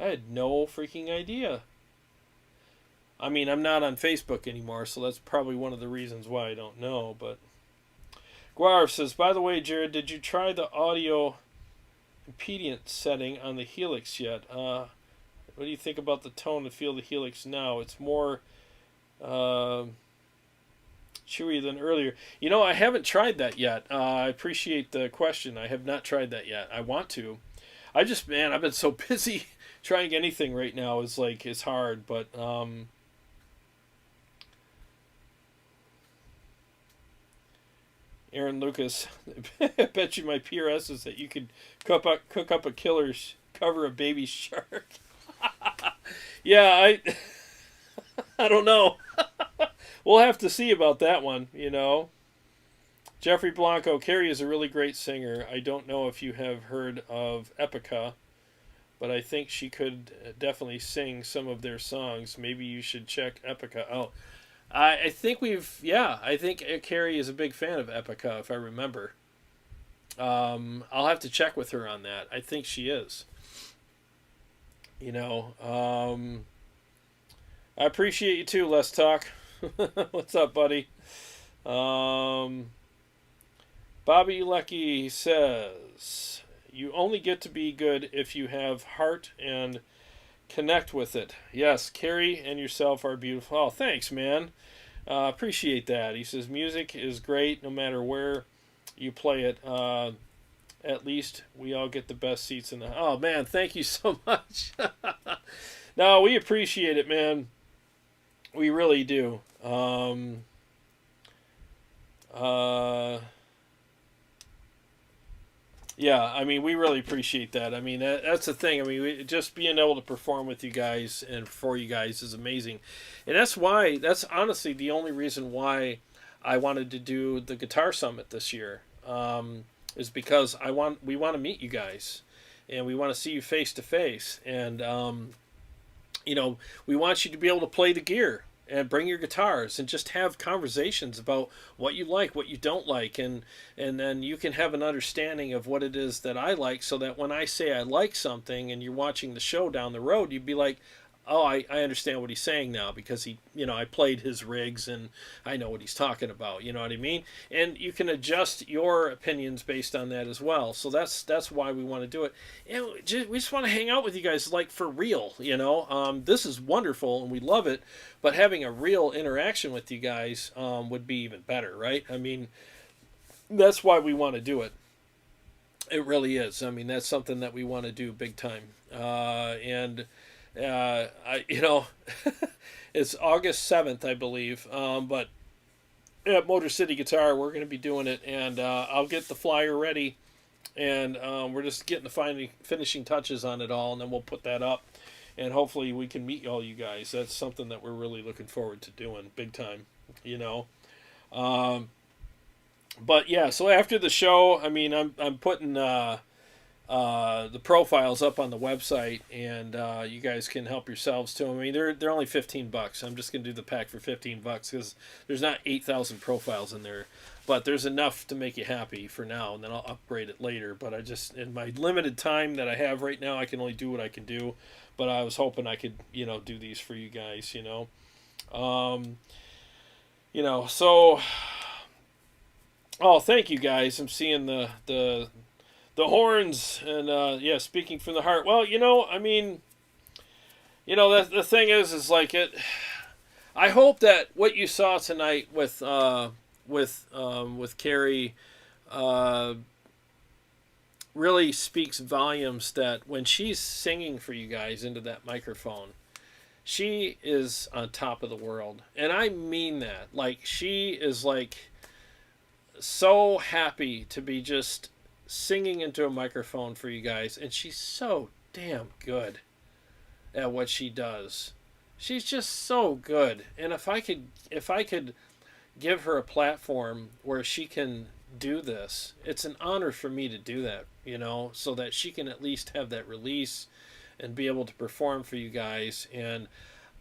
I had no freaking idea. I mean, I'm not on Facebook anymore, so that's probably one of the reasons why I don't know, but... Guarv says, by the way, Jarrod, did you try the audio impedance setting on the HELIX yet? What do you think about the tone and feel of the HELIX now? It's more chewy than earlier. You know, I haven't tried that yet. I appreciate the question. I have not tried that yet. I want to. I've been so busy trying anything right now. It's hard, but... Aaron Lucas, I bet you my PRS is that you could cook up a killer cover of Baby Shark. Yeah, I don't know. We'll have to see about that one, you know. Jeffrey Blanco, Kari is a really great singer. I don't know if you have heard of Epica, but I think she could definitely sing some of their songs. Maybe you should check Epica out. I think I think Kari is a big fan of Epica, if I remember. I'll have to check with her on that. I think she is. You know, I appreciate you too, Let's Talk. What's up, buddy? Bobby Lucky says, you only get to be good if you have heart and connect with it. Yes, Kari and yourself are beautiful. Oh, thanks, man. Appreciate that. He says, music is great no matter where you play it. At least we all get the best seats in the... Oh, man, thank you so much. No, we appreciate it, man. We really do. Yeah, I mean, we really appreciate that. I mean, that's the thing. I mean, just being able to perform with you guys and for you guys is amazing. And that's honestly the only reason why I wanted to do the Guitar Summit this year, is because we want to meet you guys and we want to see you face to face. And, we want you to be able to play the gear and bring your guitars and just have conversations about what you like, what you don't like, and then you can have an understanding of what it is that I like, so that when I say I like something and you're watching the show down the road, you'd be like, oh, I understand what he's saying now, because I played his rigs and I know what he's talking about, you know what I mean? And you can adjust your opinions based on that as well. So that's why we want to do it. And we just want to hang out with you guys, like, for real, This is wonderful and we love it, but having a real interaction with you guys would be even better, right? I mean, that's why we want to do it. It really is. I mean, that's something that we want to do big time. It's August 7th, I believe. But at Motor City Guitar, we're going to be doing it, and I'll get the flyer ready, and we're just getting the finishing touches on it all, and then we'll put that up, and hopefully we can meet all you guys. That's something that we're really looking forward to doing big time, But yeah, so after the show, I mean, I'm putting the profiles up on the website, and you guys can help yourselves to them. I mean, they're only $15. I'm just gonna do the pack for $15 because there's not 8,000 profiles in there, but there's enough to make you happy for now, and then I'll upgrade it later. But in my limited time that I have right now, I can only do what I can do. But I was hoping I could, do these for you guys, So. Oh, thank you guys. I'm seeing the horns, and speaking from the heart. Well, I mean, the thing is like it. I hope that what you saw tonight with Kari really speaks volumes, that when she's singing for you guys into that microphone, she is on top of the world, and I mean that. Like, she is like so happy to be just singing into a microphone for you guys, and she's so damn good at what she does. She's just so good, and if I could give her a platform where she can do this, it's an honor for me to do that, so that she can at least have that release and be able to perform for you guys. And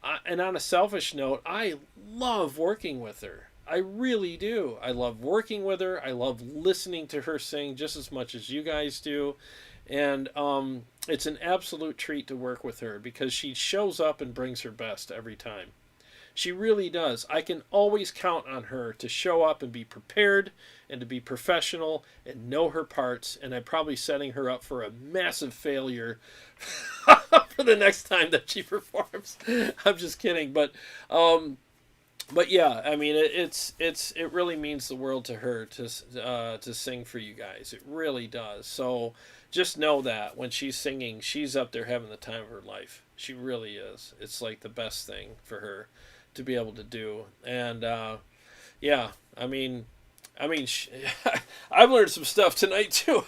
on a selfish note, I love working with her. I really do. I love working with her. I love listening to her sing just as much as you guys do. And it's an absolute treat to work with her, because she shows up and brings her best every time. She really does. I can always count on her to show up and be prepared and to be professional and know her parts. And I'm probably setting her up for a massive failure for the next time that she performs. I'm just kidding. But yeah, I mean, it really means the world to her to sing for you guys. It really does. So just know that when she's singing, she's up there having the time of her life. She really is. It's like the best thing for her to be able to do. And yeah, I mean, I've learned some stuff tonight too.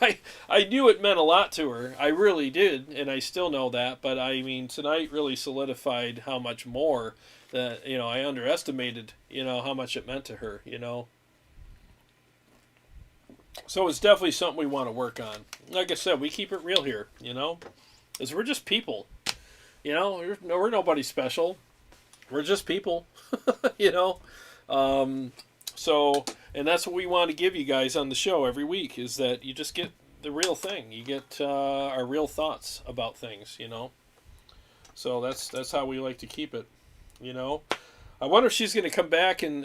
I knew it meant a lot to her. I really did, and I still know that. But I mean, tonight really solidified how much more that I underestimated. How much it meant to her. So it's definitely something we want to work on. Like I said, we keep it real here. Because we're just people. We're nobody special. We're just people. So, and that's what we want to give you guys on the show every week, is that you just get the real thing. You get our real thoughts about things, So that's how we like to keep it, I wonder if she's going to come back and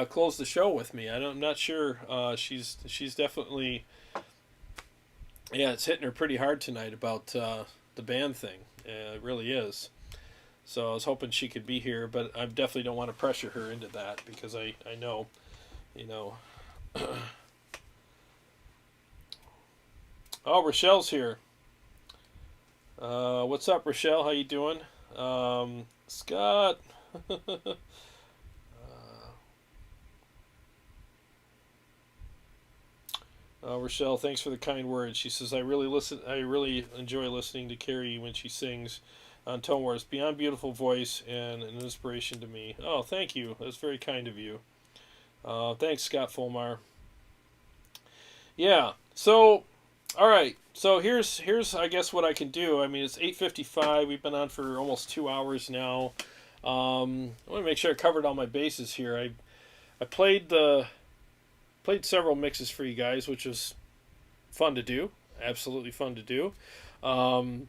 close the show with me. I'm not sure. She's definitely, it's hitting her pretty hard tonight about the band thing. It really is. So I was hoping she could be here, but I definitely don't want to pressure her into that, because I know, Oh, Rochelle's here. What's up, Rochelle? How you doing? Scott. Rochelle, thanks for the kind words. She says, I really enjoy listening to Kari when she sings on Tone Wars. Beyond beautiful voice and an inspiration to me. Oh, thank you. That's very kind of you. Thanks, Scott Fulmar. Yeah. So, all right. So here's I guess what I can do. I mean, it's 8:55. We've been on for almost 2 hours now. I want to make sure I covered all my bases here. I played several mixes for you guys, which was fun to do. Absolutely fun to do. I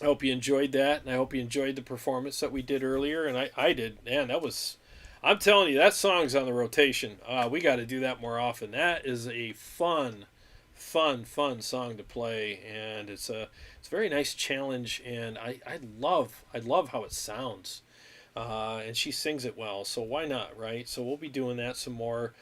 hope you enjoyed that, and I hope you enjoyed the performance that we did earlier. And I did. Man, I'm telling you, that song's on the rotation. We got to do that more often. That is a fun song to play, and it's a very nice challenge, and I love how it sounds. And she sings it well, so why not, right? So we'll be doing that some more.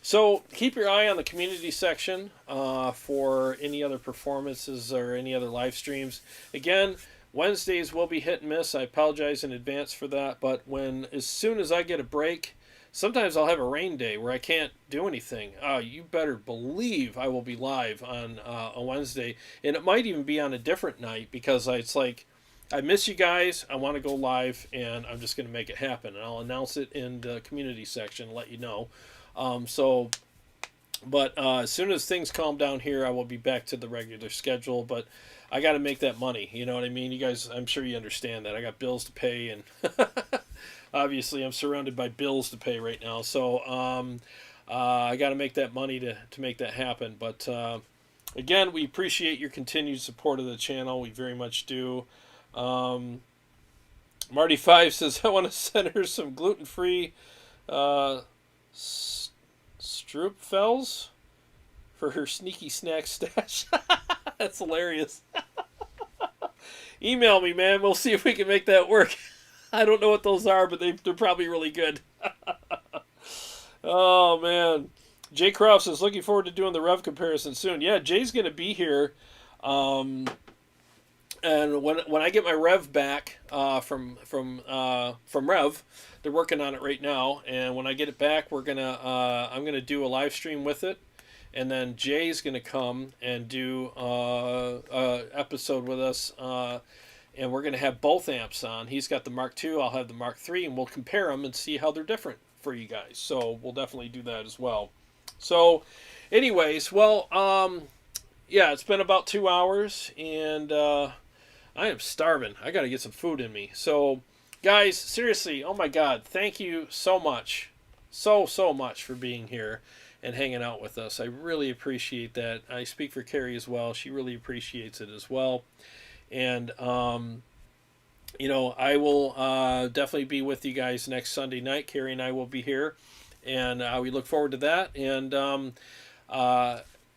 So keep your eye on the community section for any other performances or any other live streams. Again, Wednesdays will be hit and miss. I apologize in advance for that, but as soon as I get a break, sometimes I'll have a rain day where I can't do anything. You better believe I will be live on a Wednesday, and it might even be on a different night because it's like, I miss you guys. I want to go live, and I'm just going to make it happen. And I'll announce it in the community section and let you know. But as soon as things calm down here, I will be back to the regular schedule. But I got to make that money. You know what I mean? You guys, I'm sure you understand that. I got bills to pay, and obviously I'm surrounded by bills to pay right now. So I got to make that money to make that happen. But again, we appreciate your continued support of the channel. We very much do. Marty 5 says, I want to send her some gluten-free Stroopfels for her sneaky snack stash. That's hilarious. Email me, man. We'll see if we can make that work. I don't know what those are, but they're probably really good. Oh, man. Jay Croft says, looking forward to doing the Rev comparison soon. Yeah, Jay's going to be here. And when I get my Rev back from Rev, they're working on it right now. And when I get it back, I'm gonna do a live stream with it, and then Jay's gonna come and do a episode with us. And we're gonna have both amps on. He's got the Mark II, I'll have the Mark III, and we'll compare them and see how they're different for you guys. So we'll definitely do that as well. So, anyways, well, yeah, it's been about 2 hours, and I am starving. I got to get some food in me. So, guys, seriously, oh my God, thank you so much. So much for being here and hanging out with us. I really appreciate that. I speak for Kari as well. She really appreciates it as well. And, you know, I will definitely be with you guys next Sunday night. Kari and I will be here, and we look forward to that. And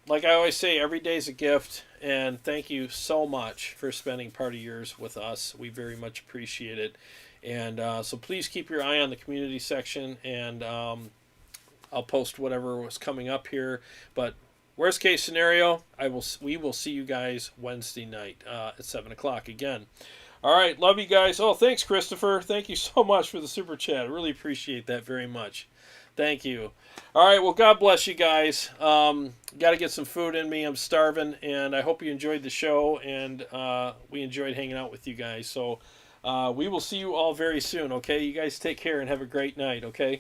like I always say, every day's a gift. And thank you so much for spending part of yours with us. We very much appreciate it. And so please keep your eye on the community section, and I'll post whatever was coming up here. But worst case scenario, we will see you guys Wednesday night at 7 o'clock again. All right, love you guys. Oh, thanks, Christopher. Thank you so much for the super chat. I really appreciate that very much. Thank you. All right, well, God bless you guys. Got to get some food in me. I'm starving, and I hope you enjoyed the show, and we enjoyed hanging out with you guys. So we will see you all very soon, okay? You guys take care and have a great night, okay?